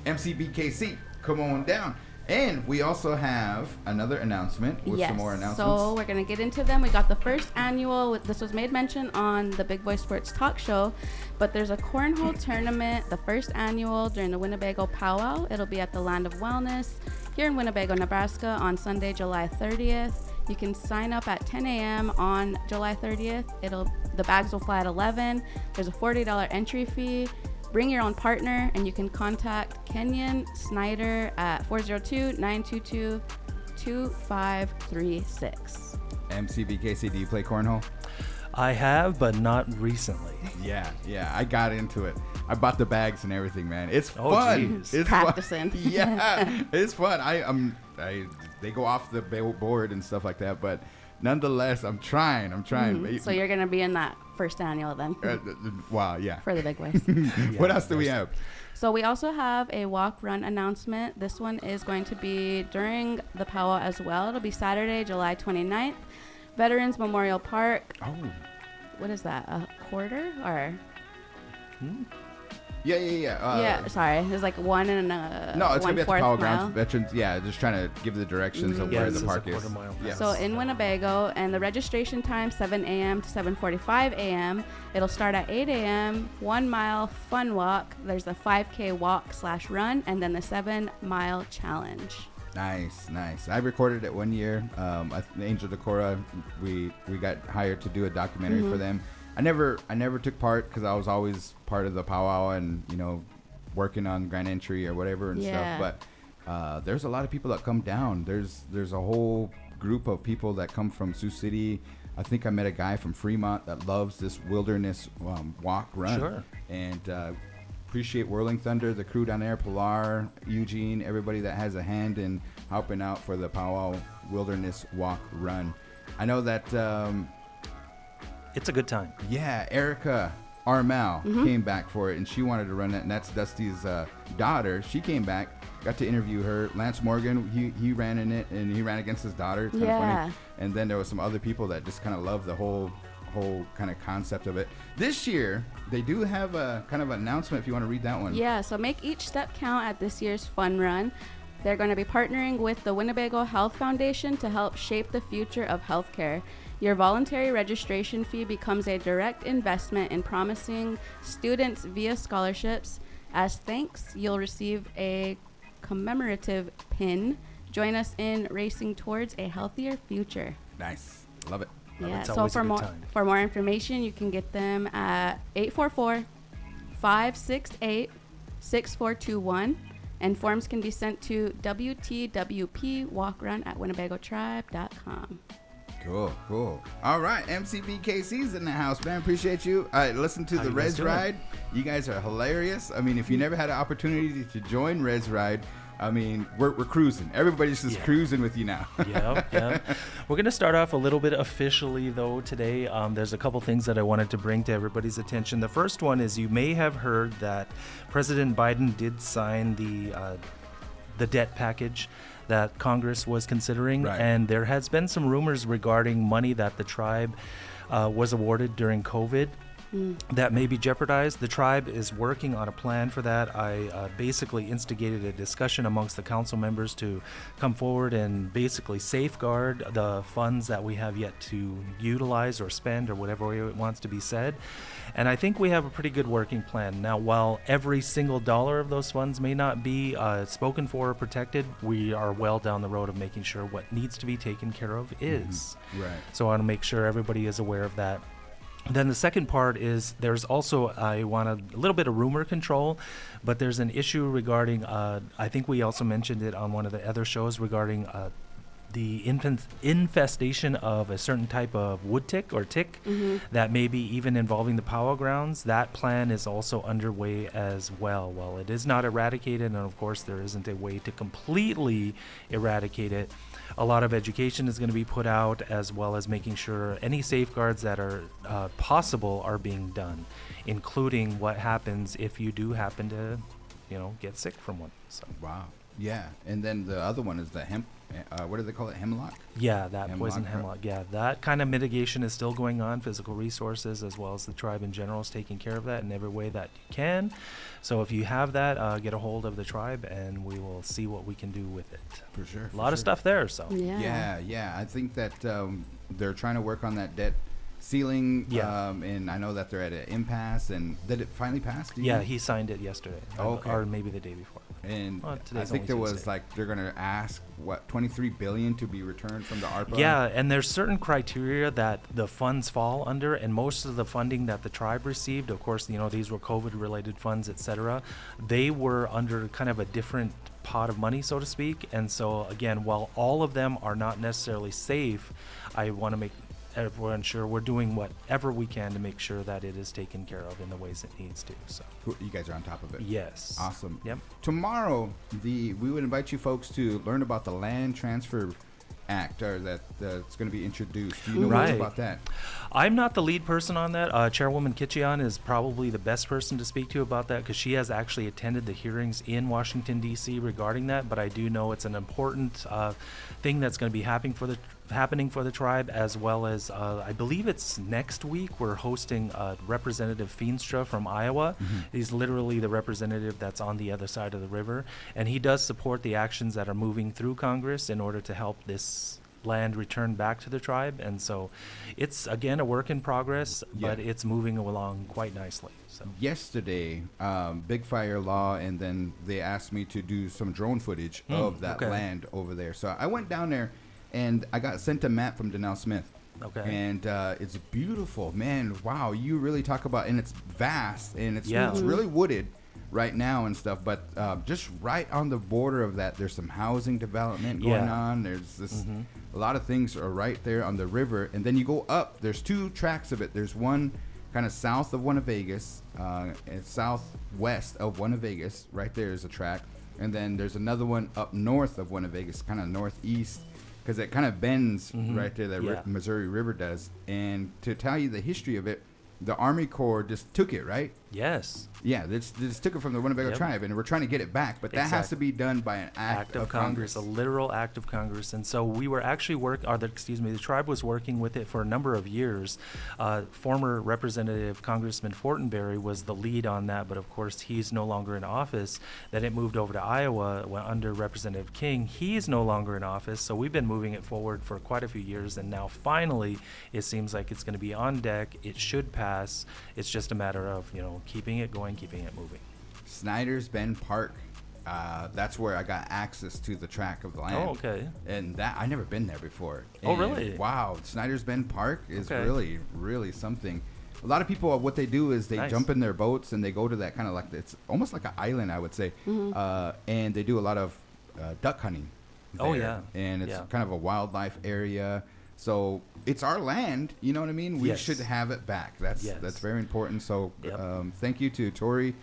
MCBKC, come on down. And we also have another announcement with some more announcements. So we're going to get into them. We got the first annual, this was made mention on the Big Boy Sports Talk Show, but there's a cornhole tournament, the first annual during the Winnebago Powwow. It'll be at the Land of Wellness here in Winnebago, Nebraska on Sunday, July 30th. You can sign up at 10 a.m. on July 30th. The bags will fly at 11. There's a $40 entry fee. Bring your own partner, and you can contact Kenyon Snyder at 402-922-2536. MCBKC, do you play cornhole? I have, but not recently. Yeah, I got into it. I bought the bags and everything, man. It's fun. Geez. It's Practicing. Fun. Yeah, it's fun. They go off the board and stuff like that, but nonetheless, I'm trying. So you're going to be in that first annual then. Wow, yeah. For the big boys. What else do we have? So we also have a walk-run announcement. This one is going to be during the powwow as well. It'll be Saturday, July 29th. Veterans Memorial Park. Oh. What is that? A quarter or? Yeah. Sorry. There's like one and a No, it's gonna be at the Powwow mile. Grounds. Veterans. Yeah, just trying to give the directions of where the park is. Yeah. So in Winnebago, and the registration time 7 a.m. to 7:45 a.m. It'll start at 8 a.m. 1 mile fun walk. There's the 5K walk/run, and then the 7-mile challenge. Nice. I recorded it one year. Angel Decora, we got hired to do a documentary for them. I never took part because I was always part of the powwow and working on Grand Entry or whatever and stuff. But there's a lot of people that come down. There's a whole group of people that come from Sioux City. I think I met a guy from Fremont that loves this wilderness walk run. Sure. And appreciate Whirling Thunder, the crew down there, Pilar, Eugene, everybody that has a hand in helping out for the powwow wilderness walk run. I know that It's a good time. yeah, Erica Armel came back for it, and she wanted to run it, and that's Dusty's daughter. She came back, got to interview her. Lance Morgan, he ran in it, and he ran against his daughter. It's kind of funny. And then there was some other people that just kind of love the whole kind of concept of it. This year, they do have a kind of announcement if you want to read that one. Yeah, so make each step count at this year's fun run. They're going to be partnering with the Winnebago Health Foundation to help shape the future of healthcare. Your voluntary registration fee becomes a direct investment in promising students via scholarships. As thanks, you'll receive a commemorative pin. Join us in racing towards a healthier future. Nice. Love it. Yeah, It's so always a for good more time. for more information, you can get them at 844-568-6421, and forms can be sent to WTWPwalkrun@winnebagotribe.com. Cool. All right, MCBKC's in the house, man. Appreciate you. All right, listen to How the you guys Res doing? Ride. You guys are hilarious. I mean, if you never had an opportunity to join Res Ride, I mean, we're cruising. Everybody's just cruising with you now. Yeah. We're going to start off a little bit officially, though, today. There's a couple things that I wanted to bring to everybody's attention. The first one is you may have heard that President Biden did sign the debt package that Congress was considering. Right. And there has been some rumors regarding money that the tribe was awarded during COVID. That may be jeopardized. The tribe is working on a plan for that. I basically instigated a discussion amongst the council members to come forward and basically safeguard the funds that we have yet to utilize or spend or whatever way it wants to be said. And I think we have a pretty good working plan. Now, while every single dollar of those funds may not be spoken for or protected, we are well down the road of making sure what needs to be taken care of is. Right. So I want to make sure everybody is aware of that. Then the second part is there's also, I want a little bit of rumor control, but there's an issue regarding, I think we also mentioned it on one of the other shows regarding the infestation of a certain type of wood tick or tick that may be even involving the powwow grounds. That plan is also underway as well. While it is not eradicated, and of course there isn't a way to completely eradicate it, a lot of education is going to be put out, as well as making sure any safeguards that are possible are being done, including what happens if you do happen to, get sick from one. So Wow. Yeah, and then the other one is the hemp. What do they call it? Hemlock. Yeah, that poison Hemlock. hemlock. Yeah, that kind of mitigation is still going on. Physical resources, as well as the tribe in general, is taking care of that in every way that you can. So if you have that, get a hold of the tribe, and we will see what we can do with it. For sure. A lot of stuff there. So Yeah. I think that they're trying to work on that debt ceiling. Yeah. And I know that they're at an impasse. And did it finally pass? Do you Yeah, know? he signed it yesterday, Okay. or maybe the day before. And Well, I today's think only there was Tuesday. like they're gonna ask what 23 billion to be returned from the ARPA. Yeah, and there's certain criteria that the funds fall under, and most of the funding that the tribe received, of course, these were COVID-related funds, etc. They were under kind of a different pot of money, so to speak. And so, again, while all of them are not necessarily safe, I want to make everyone sure we're doing whatever we can to make sure that it is taken care of in the ways it needs to. So, Cool. You guys are on top of it. yes. Awesome. Yep. Tomorrow, we would invite you folks to learn about the Land Transfer Act, or that's going to be introduced. Do you know Right. more about that? I'm not the lead person on that. Chairwoman Kitchian is probably the best person to speak to about that, because she has actually attended the hearings in Washington, D.C. regarding that. But I do know it's an important thing that's going to be happening for the tribe, as well as I believe it's next week we're hosting Representative Feenstra from Iowa. He's literally the representative that's on the other side of the river, and he does support the actions that are moving through Congress in order to help this land return back to the tribe. And so it's, again, a work in progress, but it's moving along quite nicely. So Yesterday, Big Fire Law, and then they asked me to do some drone footage of that land over there. So I went down there, and I got sent a map from Danelle Smith. Okay. And it's beautiful, man. Wow, you really talk about, and it's vast, and it's really wooded right now and stuff. But just right on the border of that, there's some housing development going on. There's this a lot of things are right there on the river, and then you go up. There's two tracks of it. There's one kind of south of Winnebago, and southwest of Winnebago. Right there is a track, and then there's another one up north of Winnebago, kind of northeast, because it kind of bends right there. That Missouri River does. And to tell you the history of it, the Army Corps just took it, right? yes. Yeah, they just took it from the Winnebago tribe, and we're trying to get it back. But that has to be done by an act of Congress. A literal act of Congress. And so we were actually the tribe was working with it for a number of years. Former Representative Congressman Fortenberry was the lead on that, but of course he's no longer in office. Then it moved over to Iowa under Representative King. He's no longer in office, so we've been moving it forward for quite a few years, and now finally it seems like it's going to be on deck. It should pass. It's just a matter of, keeping it going, keeping it moving. Snyder's Bend Park, that's where I got access to the track of the land. Oh, okay. And that I never been there before. Oh, And really? Wow, Snyder's Bend Park is Okay. really, really something. A lot of people, what they do is they Nice. jump in their boats and they go to that kind of like, it's almost like an island, I would say. And they do a lot of duck hunting. Oh, there. yeah. And it's Yeah. kind of a wildlife area. So it's our land, you know what I mean? We Yes. should have it back. That's very important. So Yep. thank you to Tori,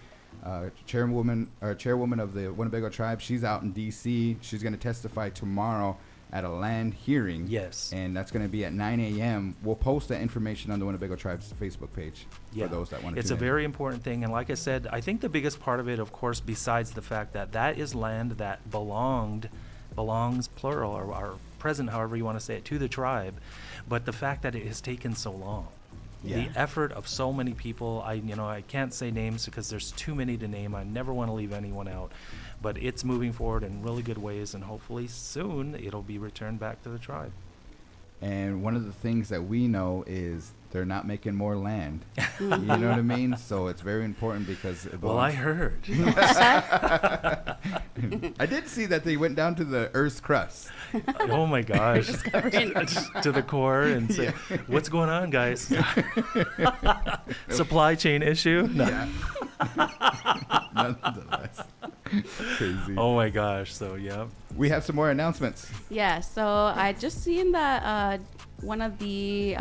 chairwoman of the Winnebago tribe. She's out in D.C. She's going to testify tomorrow at a land hearing. Yes. And that's going to be at 9 a.m. We'll post that information on the Winnebago tribe's Facebook page for those that want to. It's a very important thing, and like I said, I think the biggest part of it, of course, besides the fact that that is land that belongs plural or present, however you want to say it, to the tribe, but the fact that it has taken so long. The effort of so many people, I can't say names because there's too many to name. I never want to leave anyone out, but it's moving forward in really good ways, and hopefully soon it'll be returned back to the tribe. And one of the things that we know is they're not making more land. You know what I mean? So it's very important because it Well, I belongs. heard. I did see that they went down to the Earth's crust. Oh my gosh. To the core and say, what's going on, guys? Supply chain issue? No. Yeah. Nonetheless. Crazy. Oh my gosh. So, yeah. We have some more announcements. Yeah, so I just seen that one of the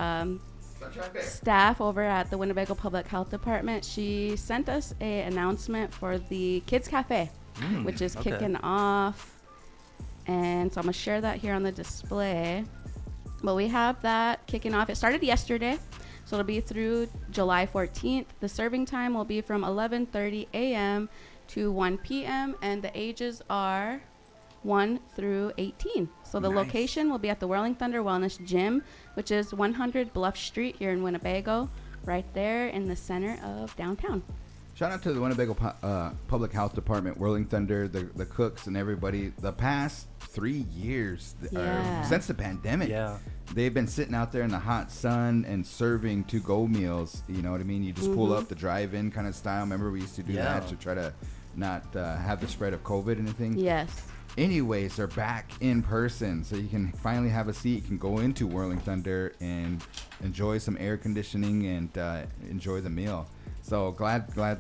staff over at the Winnebago Public Health Department, she sent us a announcement for the Kids Cafe, which is kicking off. And so I'm going to share that here on the display. But we have that kicking off. It started yesterday, so it'll be through July 14th. The serving time will be from 11:30 a.m. to 1 p.m. and the ages are 1 through 18. So the Nice. location will be at the Whirling Thunder Wellness Gym, which is 100 Bluff Street here in Winnebago, right there in the center of downtown. Shout out to the Winnebago Public Health Department, Whirling Thunder, the cooks and everybody. The past 3 years, Yeah. since the pandemic, Yeah. they've been sitting out there in the hot sun and serving to-go meals. You know what I mean? You just pull up the drive-in kind of style. Remember we used to do Yeah. that to try to not have the spread of COVID and anything? Yes. Anyways, they're back in person, so you can finally have a seat. You can go into Whirling Thunder and enjoy some air conditioning and enjoy the meal. So glad that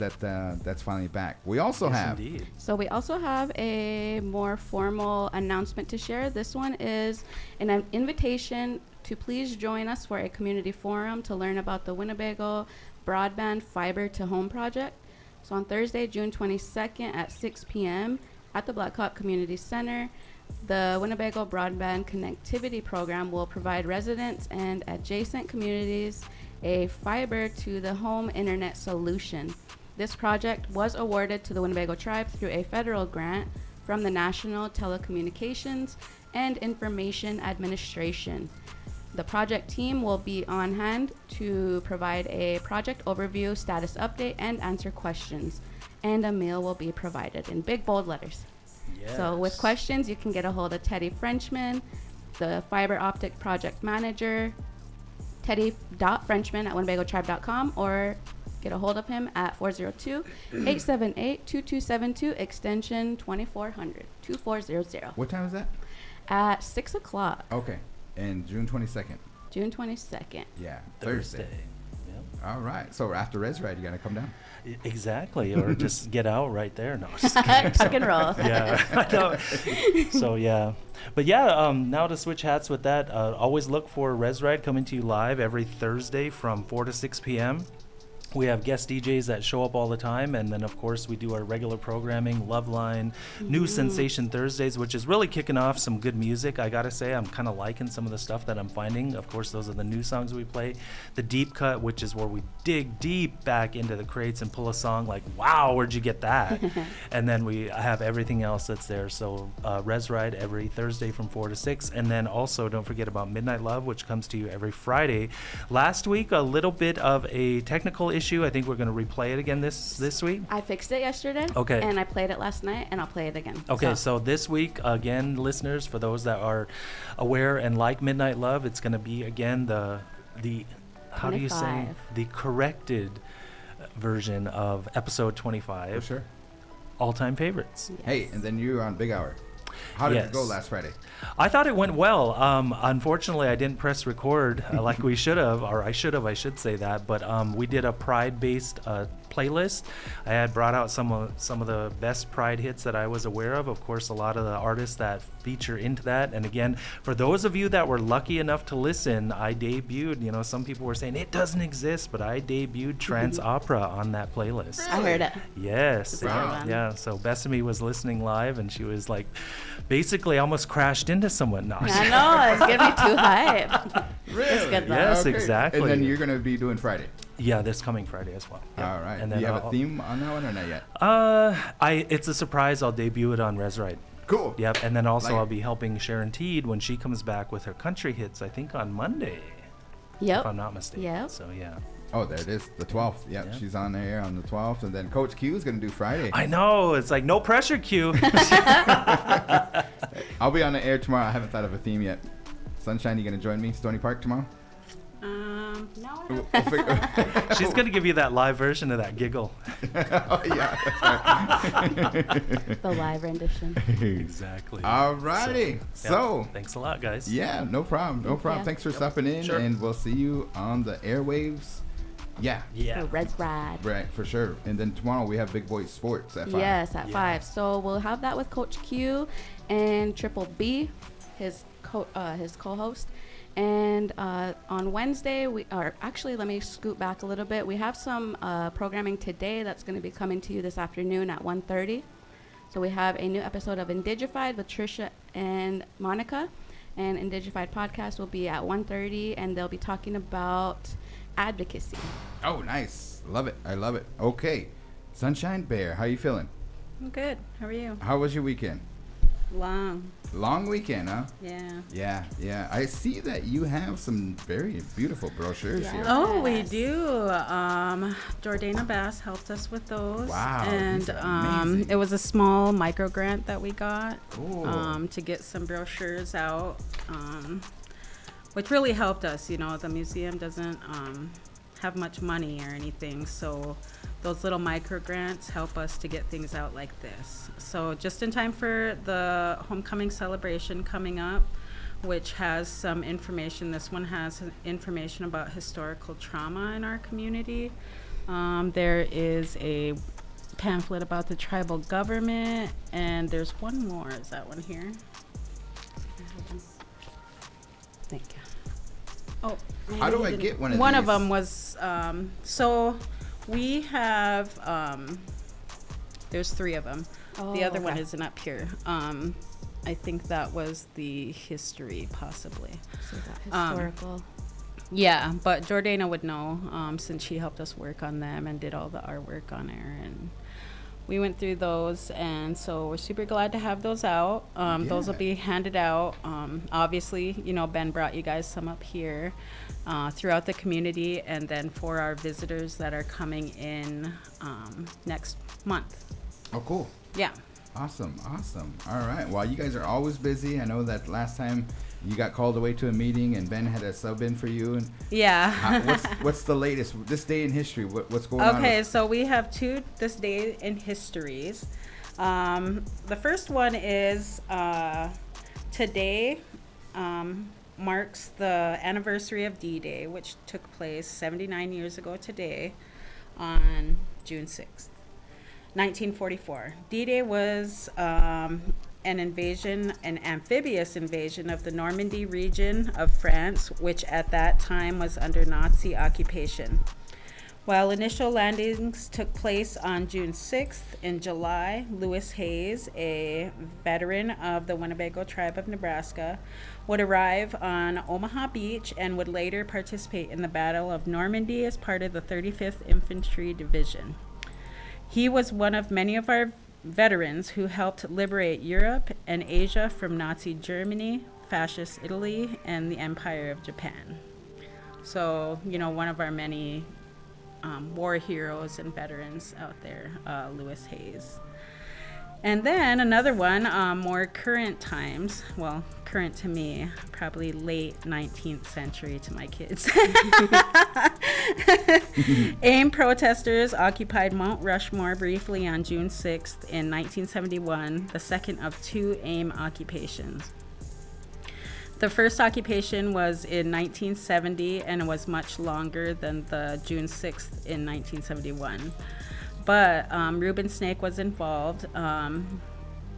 that's finally back. We also Yes, have indeed. So we also have a more formal announcement to share. This one is an invitation to please join us for a community forum to learn about the Winnebago Broadband Fiber to Home project. So on Thursday, June 22nd at 6 p.m. at the Black Hawk Community Center, the Winnebago Broadband Connectivity Program will provide residents and adjacent communities a fiber to the home internet solution. This project was awarded to the Winnebago Tribe through a federal grant from the National Telecommunications and Information Administration. The project team will be on hand to provide a project overview, status update, and answer questions. And a meal will be provided in big bold letters. So with Yes. questions, you can get a hold of Teddy Frenchman, the fiber optic project manager, teddy.frenchman@winnebagotribe.com, or get a hold of him at 402-878-2272, extension 2400. what time is that? At 6 o'clock, Okay, and June 22nd. June 22nd. Yeah, Thursday. Yep. All right. So after Res Ride, you gotta come down. Exactly, or just get out right there. No, just kidding. Tuck and roll. Yeah, I know. So yeah, but yeah, now to switch hats with that, always look for Res Ride coming to you live every Thursday from 4 to 6 p.m. We have guest DJs that show up all the time, and then of course we do our regular programming, Love Line, New Sensation Thursdays, which is really kicking off some good music. I gotta say, I'm kind of liking some of the stuff that I'm finding. Of course, those are the new songs we play. The Deep Cut, which is where we dig deep back into the crates and pull a song like, wow, where'd you get that? And then we have everything else that's there. So Res Ride every Thursday from 4 to 6, and then also don't forget about Midnight Love, which comes to you every Friday. Last week, a little bit of a technical issue. I think we're going to replay it again this week. I fixed it yesterday. Okay. And I played it last night, and I'll play it again. Okay, so this week, again, listeners, for those that are aware and like Midnight Love, it's going to be, again, the how do you say, 25. the corrected version of episode 25. For sure. All-time favorites. Hey, and then you were on Big Hour. How did it go Yes. last Friday? I thought it went well. Unfortunately, I didn't press record like we should have, or I should say that. But we did a Pride-based playlist. I had brought out some of the best Pride hits that I was aware of. Of course, a lot of the artists that feature into that. And again, for those of you that were lucky enough to listen, I debuted. You know, some people were saying it doesn't exist, but I debuted Trance Opera on that playlist. I heard it. Yes. It's a good one. Yeah. So Bethany was listening live, and she was like, basically almost crashed into someone. No, I know, it's going to be too hype. It's good though. Yes, exactly. And then you're going to be doing Friday. Yeah, this coming Friday as well. Yep. All right. And Do then you have a I'll- theme on that one or not yet? It's a surprise. I'll debut it on Res Right. Cool. Yep. And then also Like it. I'll be helping Sharon Teed when she comes back with her country hits. I think on Monday, Yep. if I'm not mistaken. Yep. So yeah. Oh, there it is. The 12th. Yep. Yeah. She's on there on the 12th. And then Coach Q is going to do Friday. I know. It's like no pressure, Q. I'll be on the air tomorrow. I haven't thought of a theme yet. Sunshine, you going to join me? Stony Park tomorrow? No, We'll figure- She's gonna give you that live version of that giggle. Oh, yeah. That's the live rendition. right. Exactly. All righty. So, yeah. Thanks a lot, guys. yeah, no problem. No problem. Yeah. Thanks for stopping in. Sure. And we'll see you on the airwaves. Yeah. Yeah. The Red Ride. Right, for sure. And then tomorrow we have Big Boy Sports at 5. Yes, at Yeah. 5. So we'll have that with Coach Q and Triple B, his co-host. And on Wednesday, let me scoot back a little bit. We have some programming today that's going to be coming to you this afternoon at 1:30. So we have a new episode of Indigified with Trisha and Monica. And Indigified podcast will be at 1:30, and they'll be talking about advocacy. Oh, nice. Love it. I love it. Okay. Sunshine Bear, how you feeling? I'm good. How are you? How was your weekend? Long weekend, huh? Yeah. Yeah. I see that you have some very beautiful brochures here. Oh, we do. Jordana Bass helped us with those. Wow, And these are amazing. it was a small micro grant that we got Cool. to get some brochures out, which really helped us. You know, the museum doesn't have much money or anything, so those little micro grants help us to get things out like this. So just in time for the homecoming celebration coming up, which has some information. This one has information about historical trauma in our community. There is a pamphlet about the tribal government, and there's one more. Is that one here? Thank you. Oh, How do I get one of one of these? them was so we have there's 3 of them. The other one isn't up here. I think that was the history, possibly. So that historical. Yeah, but Jordana would know since she helped us work on them and did all the artwork on there, and we went through those, and so we're super glad to have those out. Those will Yeah. be handed out. Obviously, you know, Ben brought you guys some up here throughout the community, and then for our visitors that are coming in next month. Oh, cool. Yeah. Awesome. All right. Well, you guys are always busy. I know that last time you got called away to a meeting and Ben had a sub in for you. And Yeah. what's the latest? This day in history, what's going on? Okay, so we have 2 this day in histories. The first one is today marks the anniversary of D-Day, which took place 79 years ago today on June 6th. 1944. D-Day was an amphibious invasion of the Normandy region of France, which at that time was under Nazi occupation. While initial landings took place on June 6th, in July, Lewis Hayes, a veteran of the Winnebago tribe of Nebraska, would arrive on Omaha Beach and would later participate in the Battle of Normandy as part of the 35th Infantry Division. He was one of many of our veterans who helped liberate Europe and Asia from Nazi Germany, fascist Italy, and the Empire of Japan. So, you know, one of our many war heroes and veterans out there, Lewis Hayes. And then another one, more current times, well, current to me, probably late 19th century to my kids. AIM protesters occupied Mount Rushmore briefly on June 6th in 1971, the second of 2 AIM occupations. The first occupation was in 1970 and was much longer than the June 6th in 1971. But Reuben Snake was involved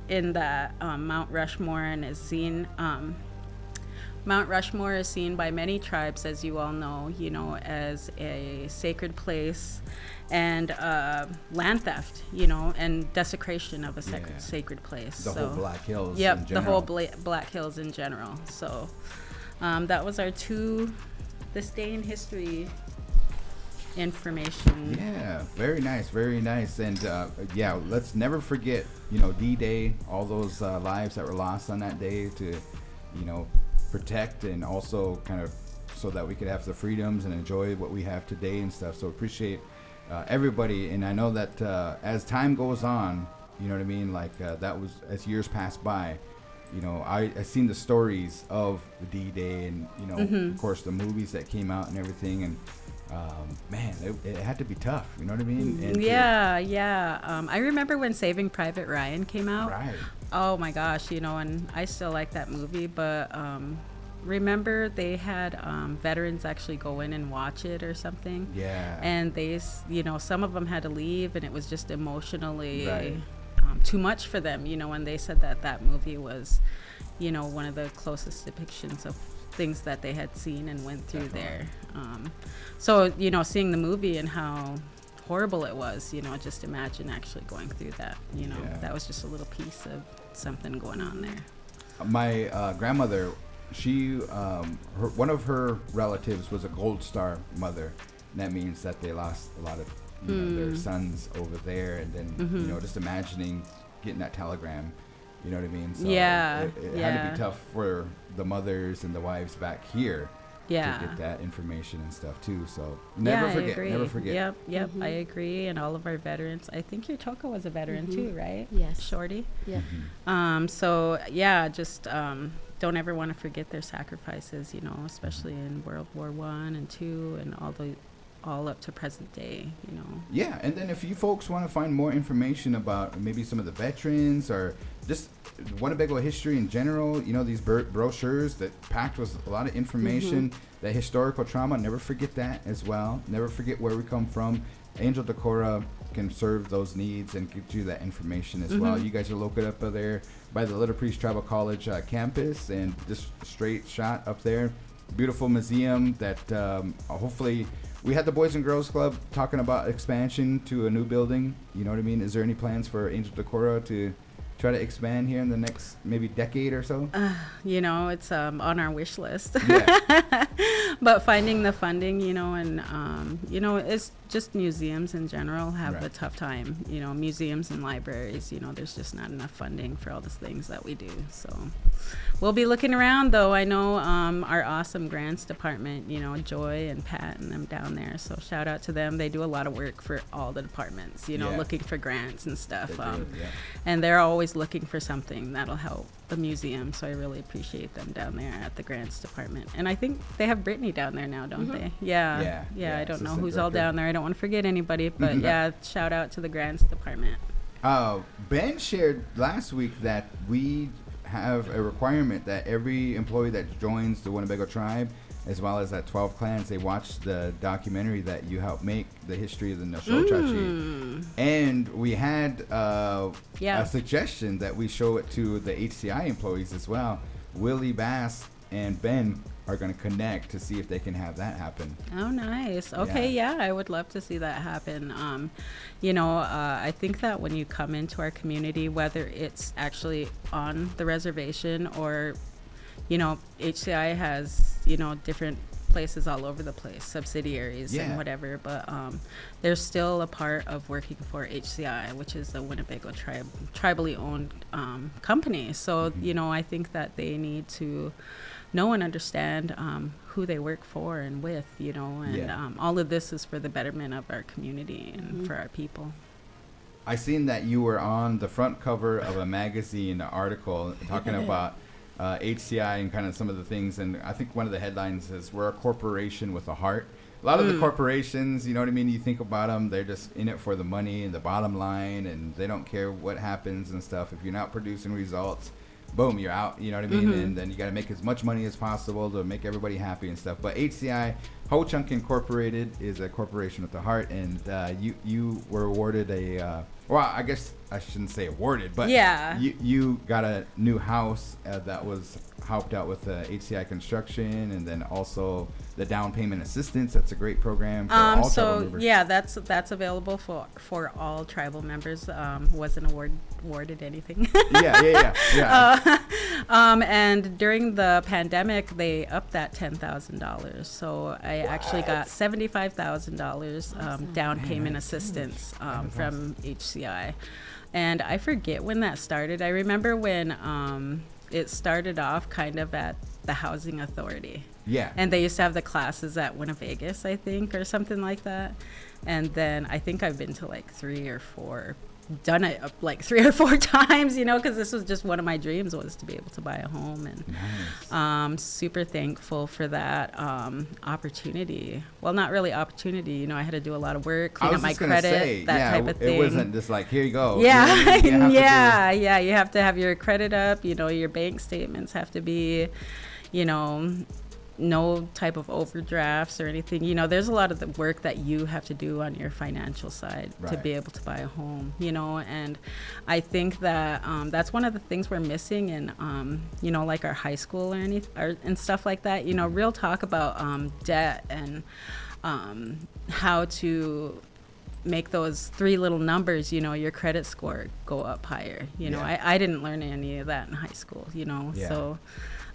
in that Mount Rushmore and is seen. Mount Rushmore is seen by many tribes, as you all know, as a sacred place and land theft, and desecration of a sacred place. The whole Black Hills. Yep, in the whole general. Black Hills in general. So that was our 2 this day in history information. Yeah, very nice. And let's never forget, D-Day, all those lives that were lost on that day to, protect and also kind of so that we could have the freedoms and enjoy what we have today and stuff. So appreciate everybody. And I know that as time goes on, you know what I mean? Like that was, as years pass by, I've seen the stories of the D-Day and, of course the movies that came out and everything. And man, it had to be tough, you know what I mean? And I remember when Saving Private Ryan came out. Right. Oh my gosh, and I still like that movie, but remember they had veterans actually go in and watch it or something. Yeah. And they, some of them had to leave, and it was just emotionally too much for them, when they said that movie was, one of the closest depictions of things that they had seen and went through there. So, seeing the movie and how horrible it was, just imagine actually going through that, that was just a little piece of something going on there. My grandmother, she, one of her relatives was a Gold Star mother, and that means that they lost a lot of their sons over there, and then, just imagining getting that telegram, You know what I mean? So Yeah, it had to be tough for the mothers and the wives back here to get that information and stuff too. So never forget. Yep, I agree. And all of our veterans. I think your Choco was a veteran too, right? Yes. Shorty. Yeah. So yeah, just don't ever want to forget their sacrifices, you know, especially in World War I and II and all up to present day, you know. Yeah, and then if you folks want to find more information about maybe some of the veterans or just Winnebago history in general, you know, these brochures that packed with a lot of information, that historical trauma, never forget that as well. Never forget where we come from. Angel Decorah can serve those needs and get you that information as well. You guys are located up there by the Little Priest Tribal College campus, and just straight shot up there. Beautiful museum that hopefully. We had the Boys and Girls Club talking about expansion to a new building. You know what I mean? Is there any plans for Angel Decorah to try to expand here in the next maybe decade or so? You know, it's on our wish list. Yeah. But finding the funding, you know, and, you know, it's just museums in general have a tough time. You know, museums and libraries, you know, there's just not enough funding for all the things that we do. So we'll be looking around, though. I know our awesome grants department, you know, Joy and Pat and them down there. So shout out to them. They do a lot of work for all the departments, you know, looking for grants and stuff. And they're always looking for something that'll help the museum. So I really appreciate them down there at the grants department. And I think they have Brittany down there now, don't they? Yeah. I don't know who's all down there. I don't want to forget anybody, but yeah, shout out to the grants department. Ben shared last week that we have a requirement that every employee that joins the Winnebago tribe, as well as that 12 clans, they watch the documentary that you helped make, the history of the Noshochachi. And we had a suggestion that we show it to the HCI employees as well. Willie Bass and Ben are going to connect to see if they can have that happen. Oh, nice. Okay, yeah, I would love to see that happen. You know, I think that when you come into our community, whether it's actually on the reservation or, you know, HCI has, you know, different places all over the place, subsidiaries and whatever, but there's still a part of working for HCI, which is the Winnebago tribally owned company. So, you know, I think that they need to know and understand who they work for and with, you know, and all of this is for the betterment of our community and for our people. I seen that you were on the front cover of a magazine article talking about HCI and kind of some of the things, and I think one of the headlines is "We're a corporation with a heart." A lot of the corporations, you know what I mean, you think about them, they're just in it for the money and the bottom line, and they don't care what happens and stuff. If you're not producing results, boom, you're out, you know what I mean? And then you got to make as much money as possible to make everybody happy and stuff. But HCI, Ho Chunk Incorporated, is a corporation with a heart, and you were awarded a, well, I guess I shouldn't say awarded, but you got a new house that was helped out with HCI construction, and then also the down payment assistance. That's a great program for all tribal members. Yeah, that's available for all tribal members. Wasn't awarded anything. And during the pandemic, they upped that $10,000. So I actually got $75,000 down payment assistance from HCI. And I forget when that started. I remember when it started off kind of at the Housing Authority. Yeah. And they used to have the classes at Winnebago, I think, or something like that. And then I think I've been to like 3 or 4, done it like 3 or 4 times, you know, because this was just one of my dreams, was to be able to buy a home. And super thankful for that opportunity. Well, not really opportunity, you know, I had to do a lot of work, clean up my credit, that type of thing. It wasn't just like, here you go. Yeah, you have to have your credit up, you know, your bank statements have to be, you know, no type of overdrafts or anything. You know, there's a lot of the work that you have to do on your financial side to be able to buy a home, you know, and I think that that's one of the things we're missing in, you know, like our high school or and stuff like that, you know, real talk about debt and how to make those 3 little numbers, you know, your credit score go up higher. You know, I didn't learn any of that in high school, you know, so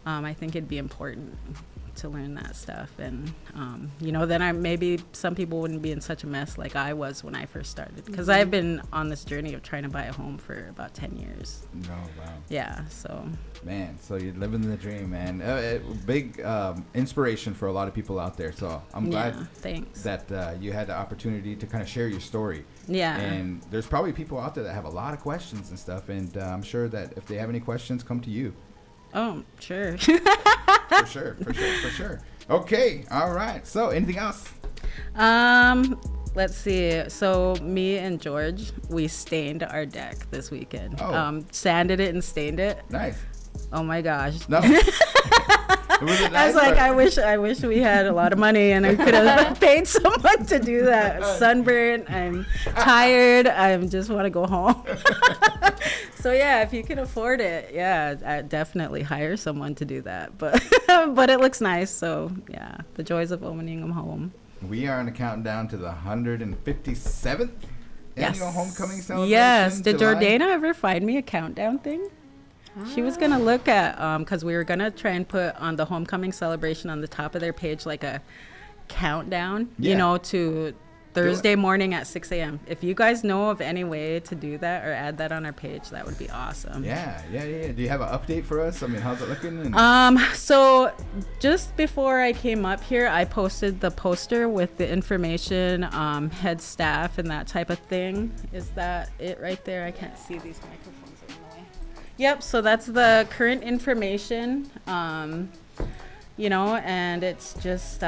I think it'd be important to learn that stuff. And, then maybe some people wouldn't be in such a mess like I was when I first started. Because I've been on this journey of trying to buy a home for about 10 years. Oh, wow. Yeah, so. Man, so you're living the dream, man. Big inspiration for a lot of people out there. So I'm glad thanks. that you had the opportunity to kind of share your story. Yeah. And there's probably people out there that have a lot of questions and stuff. And I'm sure that if they have any questions, come to you. Oh, sure. For sure. Okay, all right. So anything else? Let's see. So me and George, we stained our deck this weekend. Oh. Sanded it and stained it. Nice. Oh my gosh. No. I was like, I wish we had a lot of money and I could have paid someone to do that. Sunburnt. I'm tired. I just want to go home. So yeah, if you can afford it, I definitely hire someone to do that. But but it looks nice. So yeah, the joys of owning a home. We are on a countdown to the 157th annual homecoming celebration. Yes. Did July. Jordana ever find me a countdown thing? She was going to look at, because we were going to try and put on the homecoming celebration on the top of their page, like a countdown, to Thursday morning at 6 a.m. If you guys know of any way to do that or add that on our page, that would be awesome. Yeah. Do you have an update for us? I mean, how's it looking? So just before I came up here, I posted the poster with the information, head staff and that type of thing. Is that it right there? I can't see these microphones. Yep, so that's the current information, and it's just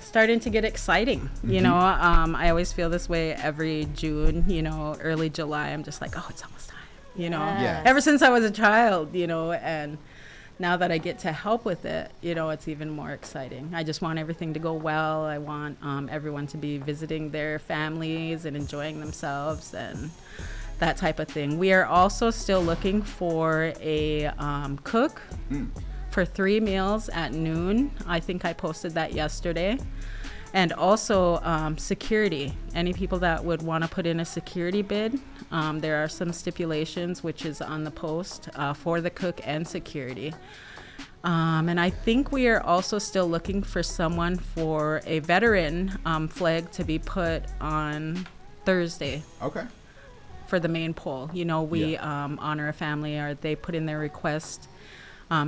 starting to get exciting, I always feel this way every June, early July. I'm just like, oh, it's almost time, Yes. Ever since I was a child, and now that I get to help with it, it's even more exciting. I just want everything to go well. I want everyone to be visiting their families and enjoying themselves and that type of thing. We are also still looking for a cook for 3 meals at noon. I think I posted that yesterday. And also security. Any people that would want to put in a security bid, there are some stipulations, which is on the post for the cook and security. And I think we are also still looking for someone for a veteran flag to be put on Thursday. Okay. For the main poll, we honor a family, or they put in their request.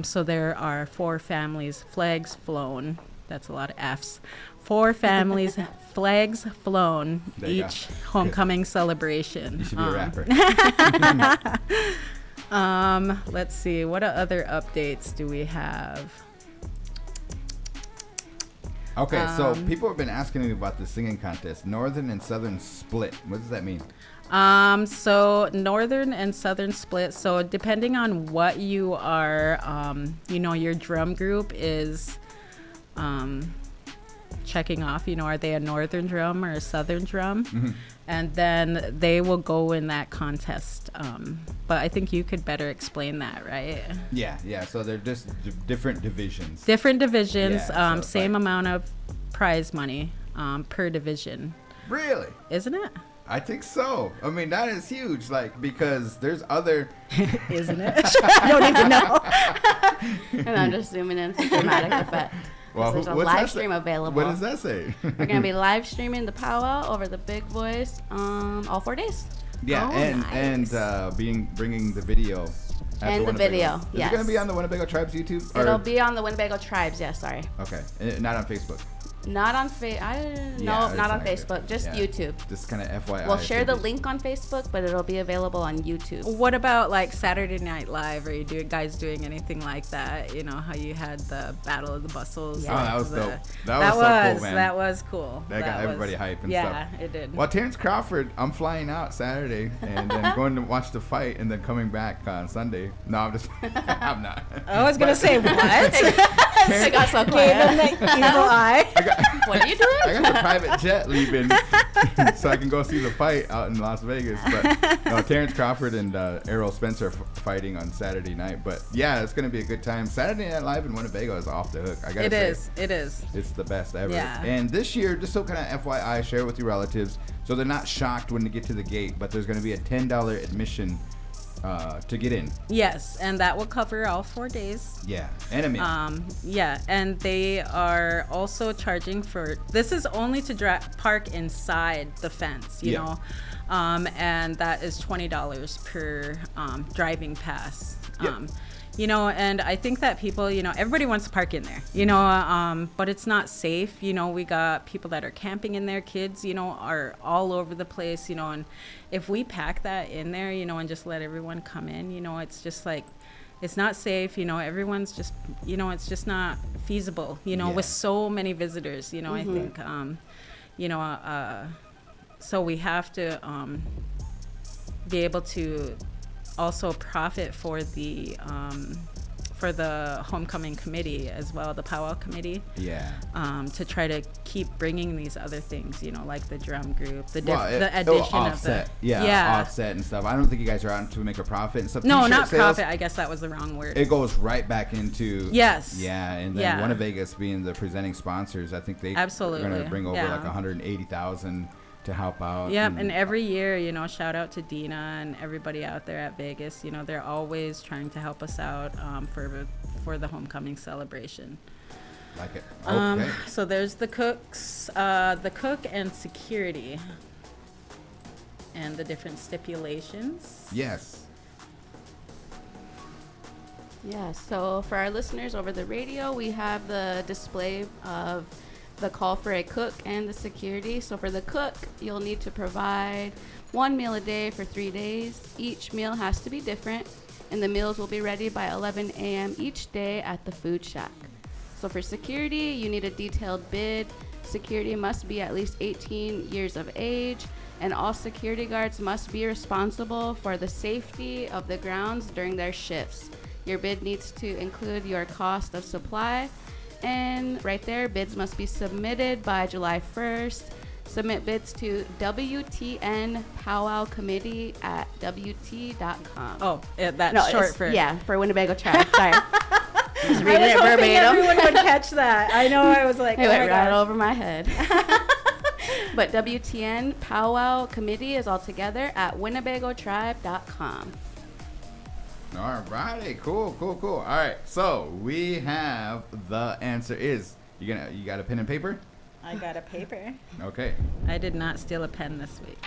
So there are 4 families, flags flown. That's a lot of F's. 4 families, flags flown, each homecoming celebration. You should be a rapper. Let's see, what other updates do we have? Okay, so people have been asking me about the singing contest, Northern and Southern split. What does that mean? So Northern and Southern split. So depending on what you are, your drum group is checking off, are they a Northern drum or a Southern drum? Mm-hmm. And then they will go in that contest. But I think you could better explain that, right? Yeah. So they're just different divisions. Yeah, same amount of prize money per division. Really? Isn't it? I think so. I mean, that is huge, because there's other... Isn't it? I don't even know. And I'm just zooming in for dramatic effect. Well, there's a live stream available. What does that say? We're going to be live streaming the powwow over the big boys all 4 days. Yeah, bringing the video. And the video, Is yes. it going to be on the Winnebago Tribes YouTube? It'll be on the Winnebago Tribes, yes, sorry. Okay, not on Facebook. Not on not on Facebook, just YouTube. Just kind of FYI. We'll share the link on Facebook, but it'll be available on YouTube. What about like Saturday Night Live? Are you guys doing anything like that? How you had the Battle of the Bustles. Yeah. Oh, that was dope. That was so cool, man. That was cool. That got everybody hyped and stuff. Yeah, it did. Well, Terrence Crawford, I'm flying out Saturday and then going to watch the fight and then coming back on Sunday. No, I'm not. I was going to say, what? I got so quiet. Gave him the evil eye. What are you doing? I got a private jet leaving so I can go see the fight out in Las Vegas. But no, Terrence Crawford and Errol Spencer fighting on Saturday night. But yeah, it's going to be a good time. Saturday Night Live in Winnebago is off the hook. I got to say. It is. It's the best ever. Yeah. And this year, just so kind of FYI, share with your relatives so they're not shocked when they get to the gate. But there's going to be a $10 admission to get in. Yes, and that will cover all 4 days. Yeah, and a meal. Yeah, and they are also charging for, this is only to park inside the fence, you know, and that is $20 per driving pass. You know, and I think that people, you know, everybody wants to park in there, you know, but it's not safe. You know, we got people that are camping in there, kids, you know, are all over the place, you know, and if we pack that in there, you know, and just let everyone come in, you know, it's just like, it's not safe, you know, everyone's just, you know, it's just not feasible, you know, with so many visitors, you know, I think, you know, so we have to be able to also profit for the homecoming committee as well, the powwow committee. To try to keep bringing these other things, you know, like the drum group, the addition offset, of the offset and stuff. I don't think you guys are out to make a profit and stuff. No, T-shirt not sales, profit. I guess that was the wrong word. It goes right back into and then Winnebago being the presenting sponsors. I think they are going to bring over like 180,000 to help out. And every year, you know, shout out to Dina and everybody out there at Vegas. You know, they're always trying to help us out for the homecoming celebration. Like it. Okay. So there's the cooks, the cook and security, and the different stipulations. Yes. Yeah, so for our listeners over the radio, we have the display of the call for a cook and the security. So for the cook, you'll need to provide 1 meal a day for 3 days. Each meal has to be different, and the meals will be ready by 11 a.m. each day at the food shack. So for security, you need a detailed bid. Security must be at least 18 years of age, and all security guards must be responsible for the safety of the grounds during their shifts. Your bid needs to include your cost of supply. And right there, bids must be submitted by July 1st. Submit bids to WTN Powwow Committee at WT.com. Oh, that's short for... Yeah, for Winnebago Tribe. Sorry. Just I reading was it hoping verbatim. everyone would catch that. I know, I was like, it went right over my head. But WTN Powwow Committee is all together at WinnebagoTribe.com. All righty, cool. All right, so we have the answer is, you got a pen and paper? I got a paper. Okay. I did not steal a pen this week.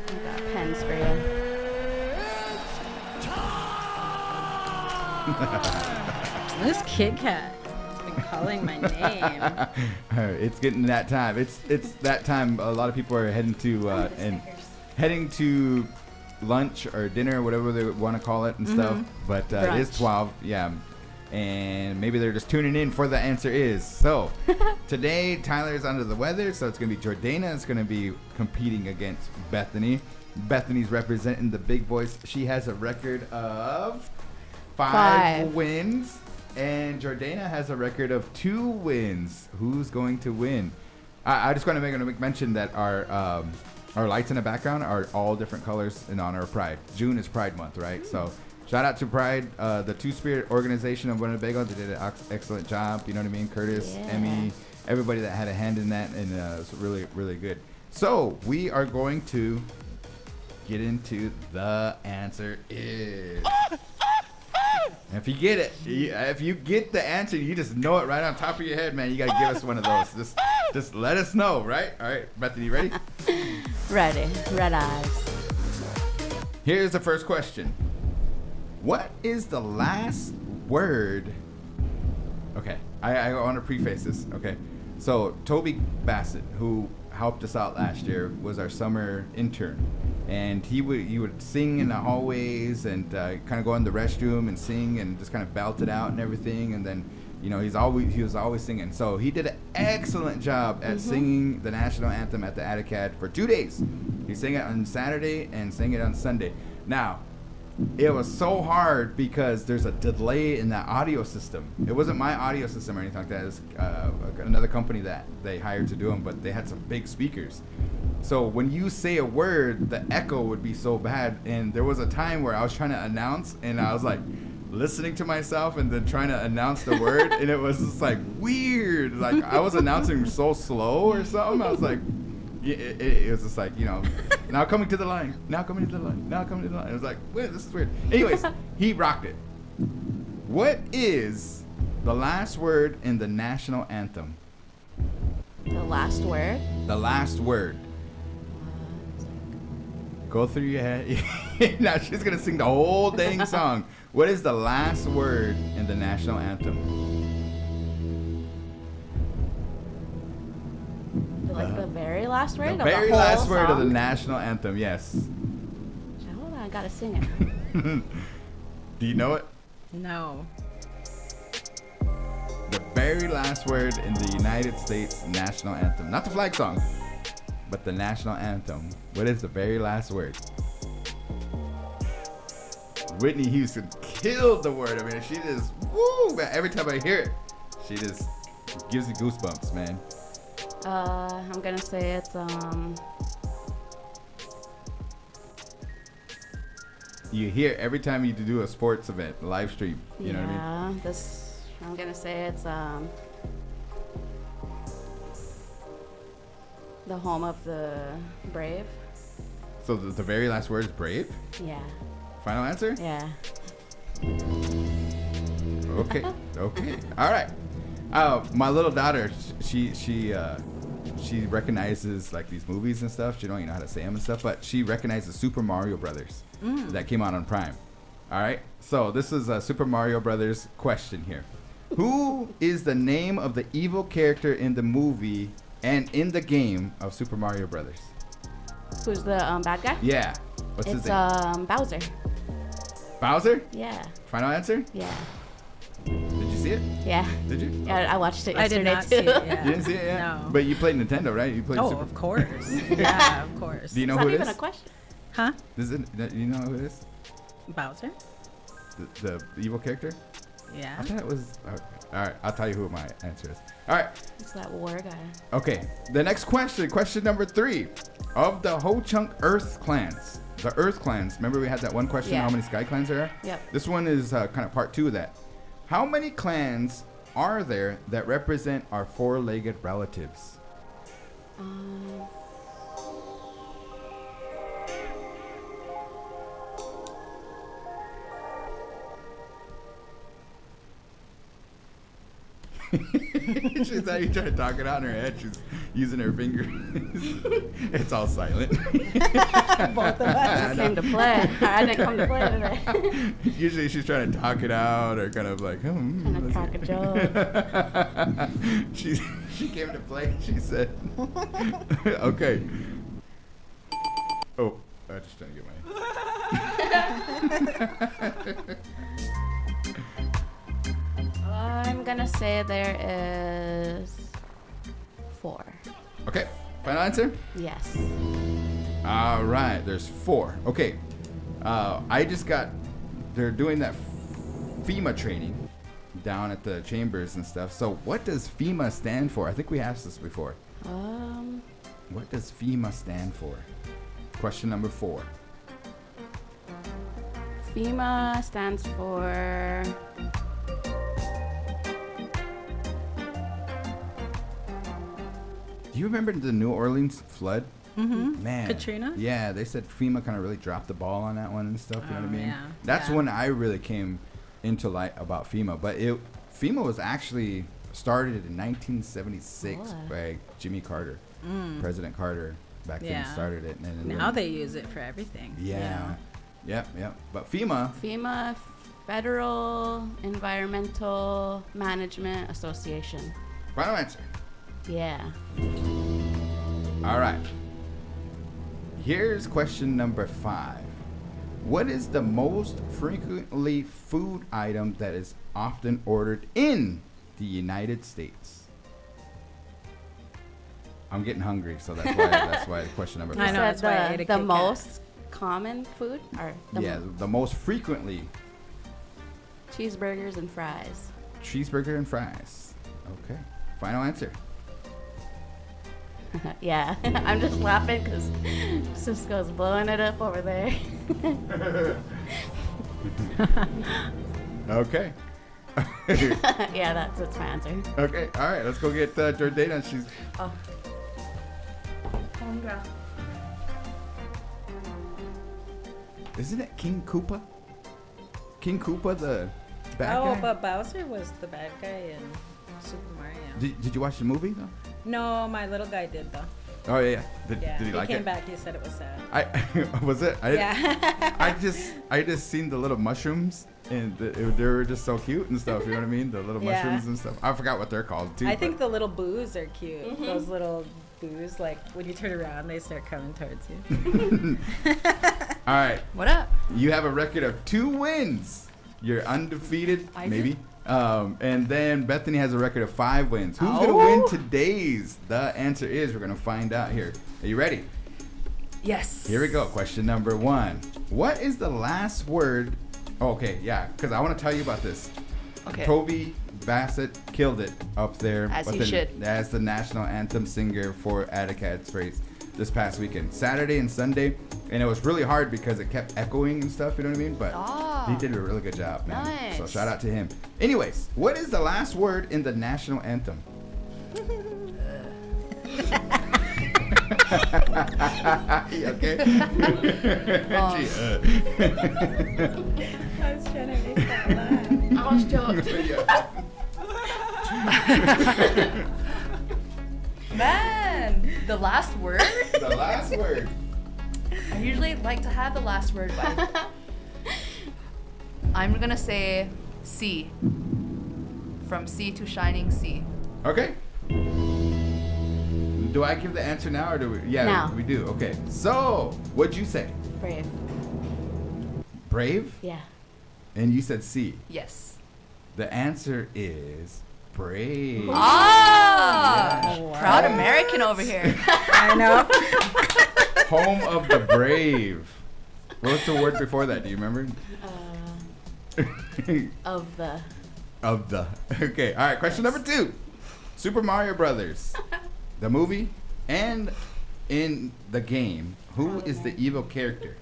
I got pens for you. This Kit Kat has been calling my name. It's getting that time. It's that time. A lot of people are heading to lunch or dinner, whatever they want to call it and stuff. But it is 12, and maybe they're just tuning in for the answer is. So today Tyler's under the weather, so it's gonna be Jordana is gonna be competing against Bethany. Bethany's representing the big boys. She has a record of 5 wins, and Jordana has a record of 2 wins. Who's going to win? I just want to make a mention that our lights in the background are all different colors in honor of Pride. June is Pride Month, right? So shout out to Pride, the Two Spirit organization of Winnebago. They did an excellent job. You know what I mean? Curtis, Emmy, everybody that had a hand in that, and it was really, really good. So we are going to get into the answer is. If you get it, if you get the answer, you just know it right on top of your head, man. You got to give us one of those. Just let us know, right? All right, Bethany, ready? Ready. Red eyes. Here's the first question. What is the last word? Okay, I want to preface this. Okay, so Toby Bassett, who helped us out last year, was our summer intern, and he would sing in the hallways and kind of go in the restroom and sing and just kind of belt it out and everything. And then, you know, he was always singing. So he did an excellent job at singing the national anthem at the Atticad for 2 days. He sang it on Saturday and sang it on Sunday. Now, it was so hard because there's a delay in that audio system. It wasn't my audio system or anything like that. It was another company that they hired to do them, but they had some big speakers. So when you say a word, the echo would be so bad. And there was a time where I was trying to announce, and I was like listening to myself and then trying to announce the word, and it was just like weird. Like I was announcing so slow or something. I was like it was just like, now coming to the line, now coming to the line, now coming to the line. It was like, wait, this is weird. Anyways, he rocked it. What is the last word in the national anthem? The last word. The last word. Go through your head. Now she's going to sing the whole dang song. What is the last word in the national anthem? Like the very last word? The very last word of the national anthem, yes. Hold on, I gotta sing it. Do you know it? No. The very last word in the United States national anthem. Not the flag song, but the national anthem. What is the very last word? Whitney Houston killed the word. I mean, she just, woo, man, every time I hear it, she just gives me goosebumps, man. I'm gonna say it's You hear every time you do a sports event, live stream. You know what I mean? I'm gonna say it's the home of the brave. So the very last word is brave? Yeah. Final answer? Yeah. Okay. Okay. All right. My little daughter, she recognizes like these movies and stuff. She don't even know how to say them and stuff, but she recognizes Super Mario Brothers that came out on Prime. All right. So this is a Super Mario Brothers question here. Who is the name of the evil character in the movie and in the game of Super Mario Brothers? Who's the bad guy? Yeah. What's his name? It's Bowser. Bowser? Yeah. Final answer? Yeah. Did you see it? Yeah. Did you? Yeah, I watched it I did yesterday not too. see it. Yeah. You didn't see it yet? No. But you played Nintendo, right? You played Oh, Super. of course. Yeah, of course. Do you know It's who not it even is? a question. Huh? Do you know who it is? Bowser? The evil character? Yeah. I thought it was. Okay. All right, I'll tell you who my answer is. All right. It's that war guy. Okay. The next question number 3. Of the Ho Chunk Earth clans, the Earth clans. Remember we had that one question? Yeah. How many Sky clans there are? Yep. This one is kind of part 2 of that. How many clans are there that represent our 4-legged relatives? She's not even trying to talk it out in her head. She's using her fingers. It's all silent. Both of us. I came to play. I didn't come to play today. Usually she's trying to talk it out or kind of like, Trying to crack a joke. She came to play. She said, okay. Oh, I'm just trying to get my. I'm gonna say there is 4. Okay, final answer? Yes. All right, there's 4. Okay, they're doing that FEMA training down at the chambers and stuff. So what does FEMA stand for? I think we asked this before. What does FEMA stand for? Question number 4. FEMA stands for... Do you remember the New Orleans flood? Mm-hmm. Man. Katrina? Yeah, they said FEMA kind of really dropped the ball on that one and stuff. You know what I mean? Yeah. That's Yeah. when I really came into light about FEMA. But FEMA was actually started in 1976 by Jimmy Carter. President Carter back then started it. And Now they use it for everything. Yeah. Yep. But FEMA, Federal Environmental Management Association. final answer. Yeah. All right. Here's question number 5. What is the most frequently food item that is often ordered in the United States? I'm getting hungry, so that's why question number 5. I know, that's why I ate a the Kit Kat. most common food? Or The most frequently. Cheeseburgers and fries. Cheeseburger and fries. Okay. Final answer. Yeah. I'm just laughing because Cisco's blowing it up over there. Okay. Yeah, that's my answer. Okay. All right. Let's go get Jordana. She's. Oh. girl. Isn't it King Koopa? King Koopa, the bad Oh, guy? but Bowser was the bad guy in Super Mario. Did you watch the movie though? No, my little guy did though. Oh yeah. Did Yeah, he like came it? back. He said it was sad. Was it? Yeah. I just seen the little mushrooms and they were just so cute and stuff. You know what I mean? The little Yeah. mushrooms and stuff. I forgot what they're called too. I but- think the little boos are cute. Those little boos, like when you turn around, they start coming towards you. All right. What up? You have a record of 2 wins. You're undefeated, I maybe. do? And then Bethany has a record of 5 wins. Who's going to win today's? The answer is we're going to find out here. Are you ready? Yes. Here we go. Question number 1. What is the last word? Okay, yeah, because I want to tell you about this. Okay. Toby Bassett killed it up there. As he should. As the national anthem singer for Atticad's race this past weekend. Saturday and Sunday. And it was really hard because it kept echoing and stuff, you know what I mean? But he did a really good job, man. Nice. So shout out to him. Anyways, what is the last word in the national anthem? Okay. Gee, I was trying to make that laugh. I was joking. Man, the last word? The last word. I usually like to have the last word, but I'm gonna say sea. From sea to shining sea. Okay. Do I give the answer now or do we? Yeah, Now. we do. Okay. So, what'd you say? Brave. Brave? Yeah. And you said C. Yes. The answer is brave. Ah! Wow. Proud American over here. I know. Home of the brave. What was the word before that? Do you remember? Of the. Of the. Okay. All right. Question number 2. Super Mario Brothers, the movie, and in the game, who is the evil character?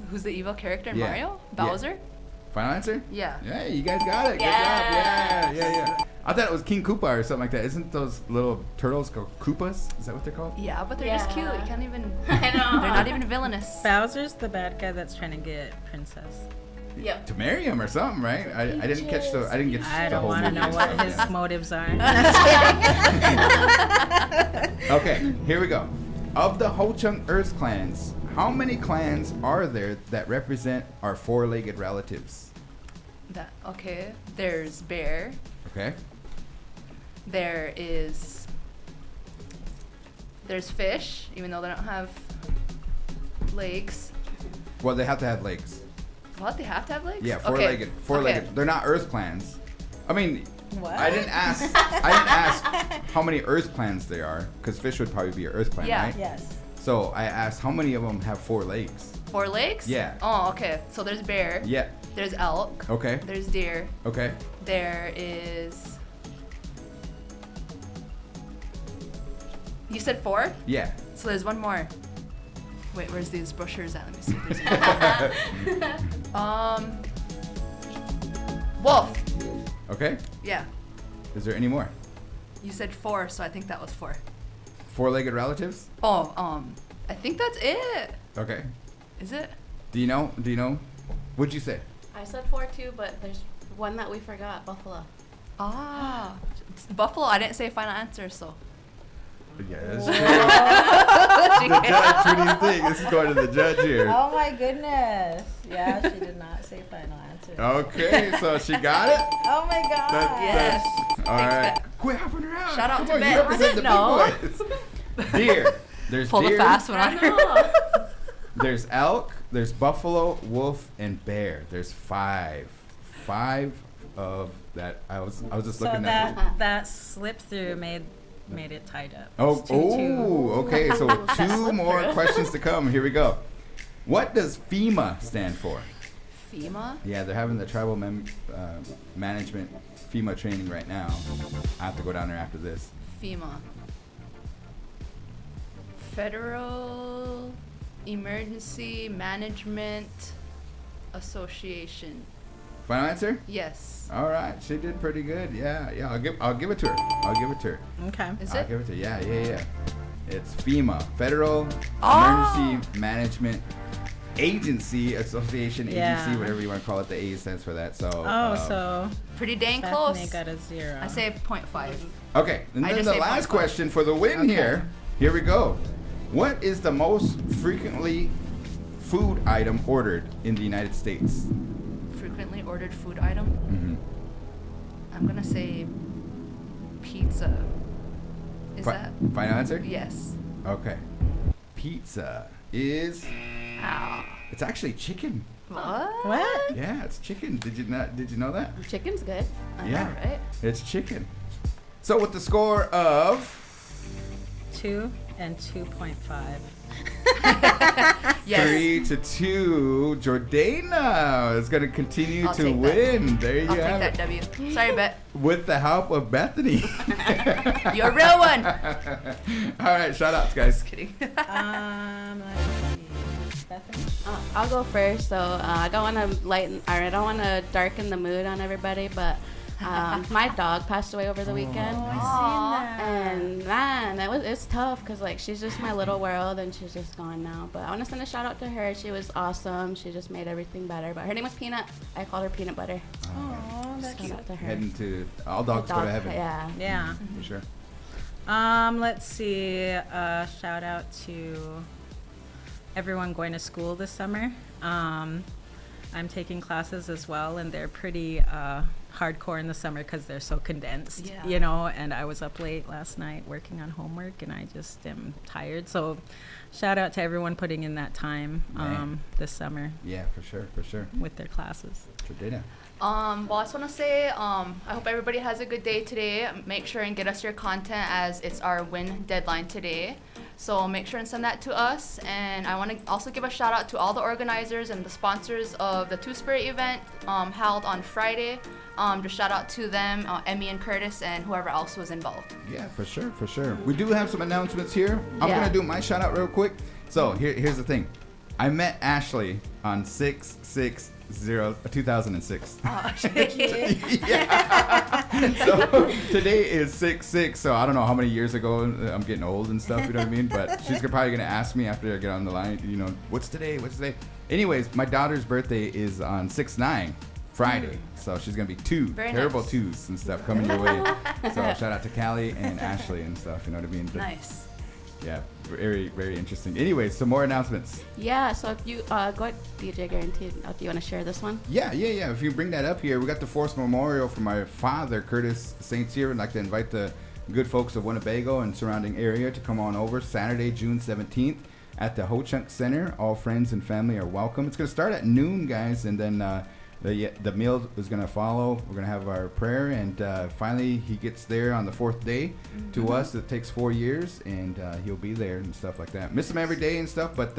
Who's the evil character in Yeah. Mario? Yeah. Bowser? Final answer? Yeah. Yeah, you guys got it. Good Yeah. job. Yeah. I thought it was King Koopa or something like that. Isn't those little turtles called Koopas? Is that what they're called? Yeah, but they're just cute. You Yeah. can't even. I know. They're not even villainous. Bowser's the bad guy that's trying to get Princess. Yep. To marry him or something, right? I didn't catch the. I didn't get. I the don't whole want to movie know and what stuff, his yeah. motives are. Okay, here we go. Of the Ho Chunk Earth clans, how many clans are there that represent our 4-legged relatives? Okay. There's bear. Okay. There's fish, even though they don't have legs. Well, they have to have legs. What? They have to have legs? Yeah, Okay. four-legged. Four-legged. Okay. They're not Earth clans. I mean, What? I didn't ask. I didn't ask how many Earth clans there are, because fish would probably be an Earth clan, Yeah. right? Yes. So I asked how many of them have 4 legs. 4 legs? Yeah. Oh, okay. So there's bear. Yeah. There's elk. Okay. There's deer. Okay. There is. You said 4? Yeah. So there's one more. Wait, where's these brochures at? Let me see if there's any. Wolf. Okay. Yeah. Is there any more? You said 4, so I think that was 4. 4-legged relatives? Oh, I think that's it. Okay. Is it? Do you know? What'd you say? I said 4 too, but there's one that we forgot. Buffalo. Ah. It's Buffalo. I didn't say final answer, so. Yes. The judge, what do you think? This is going to the judge here. Oh my goodness. Yeah, she did not say final answer. Okay, so she got it? Oh my god. Yes. All Thanks, right. Bet. Quit helping her out. Shout out Come to on, Bet. you represent the I big boys. Deer. There's Pull deer. a fast one on her. There's elk. There's buffalo, wolf, and bear. There's 5. 5 of that. I was just So looking at. that slip through made it tied up. Oh, It's 2-2. okay. So 2 more questions to come. Here we go. What does FEMA stand for? FEMA? Yeah, they're having the tribal management FEMA training right now. I have to go down there after this. FEMA. Federal Emergency Management Association. Final answer? Yes. All right, she did pretty good. Yeah. I'll give it to her. Okay. Is I'll it? give it to her. Yeah. It's FEMA, Federal Emergency Management Agency, Association, Agency, whatever you want to call it. The A stands for that. So. So Pretty dang Bethany close. got a 0. I say 0.5. Okay, and I then just the say last 0.5. question for the win here. Here we go. What is the most frequently food item ordered in the United States? Frequently ordered food item. Mm-hmm. I'm gonna say pizza. Is that? Final answer? Yes. Okay. Pizza is. Ow. It's actually chicken. What? Yeah, it's chicken. Did you know that? Chicken's good. Yeah. Right. It's chicken. So with the score of 2 and 2.5. Yes. 3-2, Jordana is going to continue I'll to take that. win. There you I'll take have that it. W. Sorry, Bet. With the help of Bethany. You're a real one. All right, shout outs, guys. Kidding. Let's see. Bethany? I'll go first. So I don't want to I don't want to darken the mood on everybody, but my dog passed away over the weekend. And man, it's tough because like she's just my little world and she's just gone now. But I want to send a shout out to her. She was awesome. She just made everything better. But her name was Peanut. I called her Peanut Butter. Oh, that's Shout out to her. Heading to all dogs go to heaven. Yeah. Yeah. For sure. Let's see. Shout out to everyone going to school this summer. I'm taking classes as well, and they're pretty hardcore in the summer because they're so condensed, Yeah. you know, and I was up late last night working on homework, and I just am tired. So shout out to everyone putting in that time this summer Yeah, for sure. with their classes. Jordana. Well, I just want to say, I hope everybody has a good day today. Make sure and get us your content as it's our win deadline today. So make sure and send that to us. And I want to also give a shout out to all the organizers and the sponsors of the Two Spirit event held on Friday. Just shout out to them, Emmy and Curtis, and whoever else was involved. Yeah, for sure. We do have some announcements here. I'm Yeah. going to do my shout out real quick. So here's the thing. I met Ashley on 6/6/2006. Oh, shit. Yeah. So today is 6/6, so I don't know how many years ago. I'm getting old and stuff, you know what I mean? But she's probably gonna ask me after I get on the line, you know, what's today? Anyways, my daughter's birthday is on 6/9, Friday, so she's gonna be Very terrible nice. twos and stuff coming your way. So shout out to Callie and Ashley and stuff, you know what I mean? But, Nice. yeah, very, very interesting. Anyways, some more announcements. Yeah, so if you go ahead, DJ Guaranteed, do you want to share this one? Yeah. If you bring that up here, we got the Force Memorial for my father, Curtis Saints here. I'd like to invite the good folks of Winnebago and surrounding area to come on over Saturday, June 17th at the Ho Chunk Center. All friends and family are welcome. It's going to start at noon, guys, and then the meal is going to follow. We're going to have our prayer, and finally he gets there on the 4th day. To us, it takes 4 years, and he'll be there and stuff like that. Miss him every day and stuff, but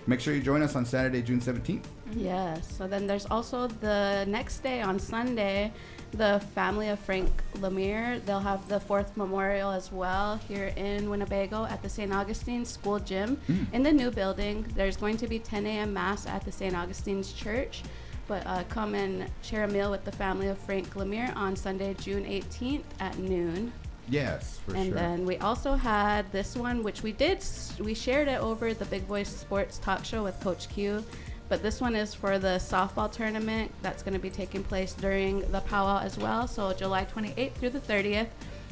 make sure you join us on Saturday, June 17th. Yes. So then there's also the next day on Sunday, the family of Frank Lemire. They'll have the 4th memorial as well here in Winnebago at the St. Augustine School Gym in the new building. There's going to be 10 a.m. Mass at the St. Augustine's Church. But come and share a meal with the family of Frank Lemire on Sunday, June 18th at noon. Yes, for And sure. then we also had this one, which we shared it over the Big Boys Sports Talk Show with Coach Q. But this one is for the softball tournament that's going to be taking place during the powwow as well. So July 28th through the 30th.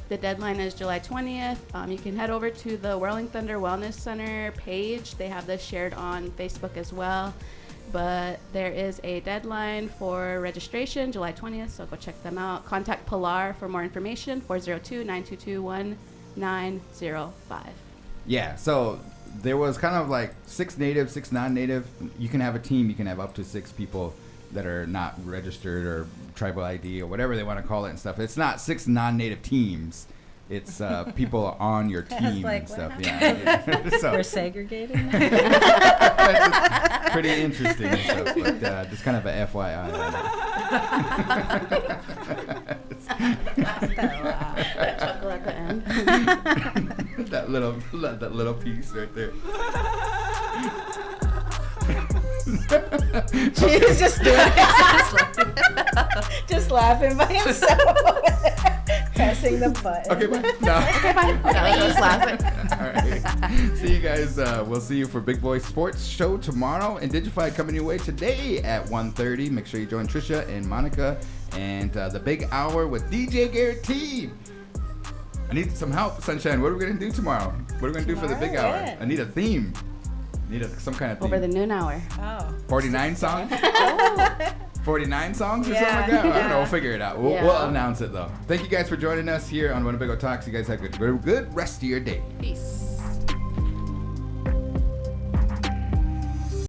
The deadline is July 20th. You can head over to the Whirling Thunder Wellness Center page. They have this shared on Facebook as well. But there is a deadline for registration, July 20th, so go check them out. Contact Pilar for more information, 402-922-1905. Yeah, so there was kind of like 6 native, 6 non-native. You can have a team. You can have up to 6 people that are not registered or tribal ID or whatever they want to call it and stuff. It's not 6 non-native teams. It's people on your team like, and what stuff. happened? Yeah. So We're segregating. it's pretty interesting and stuff, but just kind of a FYI. That chuckle at the end. that little piece right there. He's just doing it. Just laughing by himself. pressing the button. Okay, bye. No. Okay, bye. Yeah, he was laughing. All right. See you guys. We'll see you for Big Boy Sports Show tomorrow. And Digify coming your way today at 1:30. Make sure you join Trisha and Monica and the Big Hour with DJ Guaranteed. I need some help, Sunshine. What are we going to do tomorrow? What are we going to do for the Big Hour? Yeah. I need a theme. Some kind of theme. Over the noon hour. Oh. 49 songs? 49 songs or Yeah. something like that? I don't know. Yeah. We'll figure it out. We'll Yeah. announce it, though. Thank you guys for joining us here on Winnebago Talks. You guys have a good rest of your day. Peace.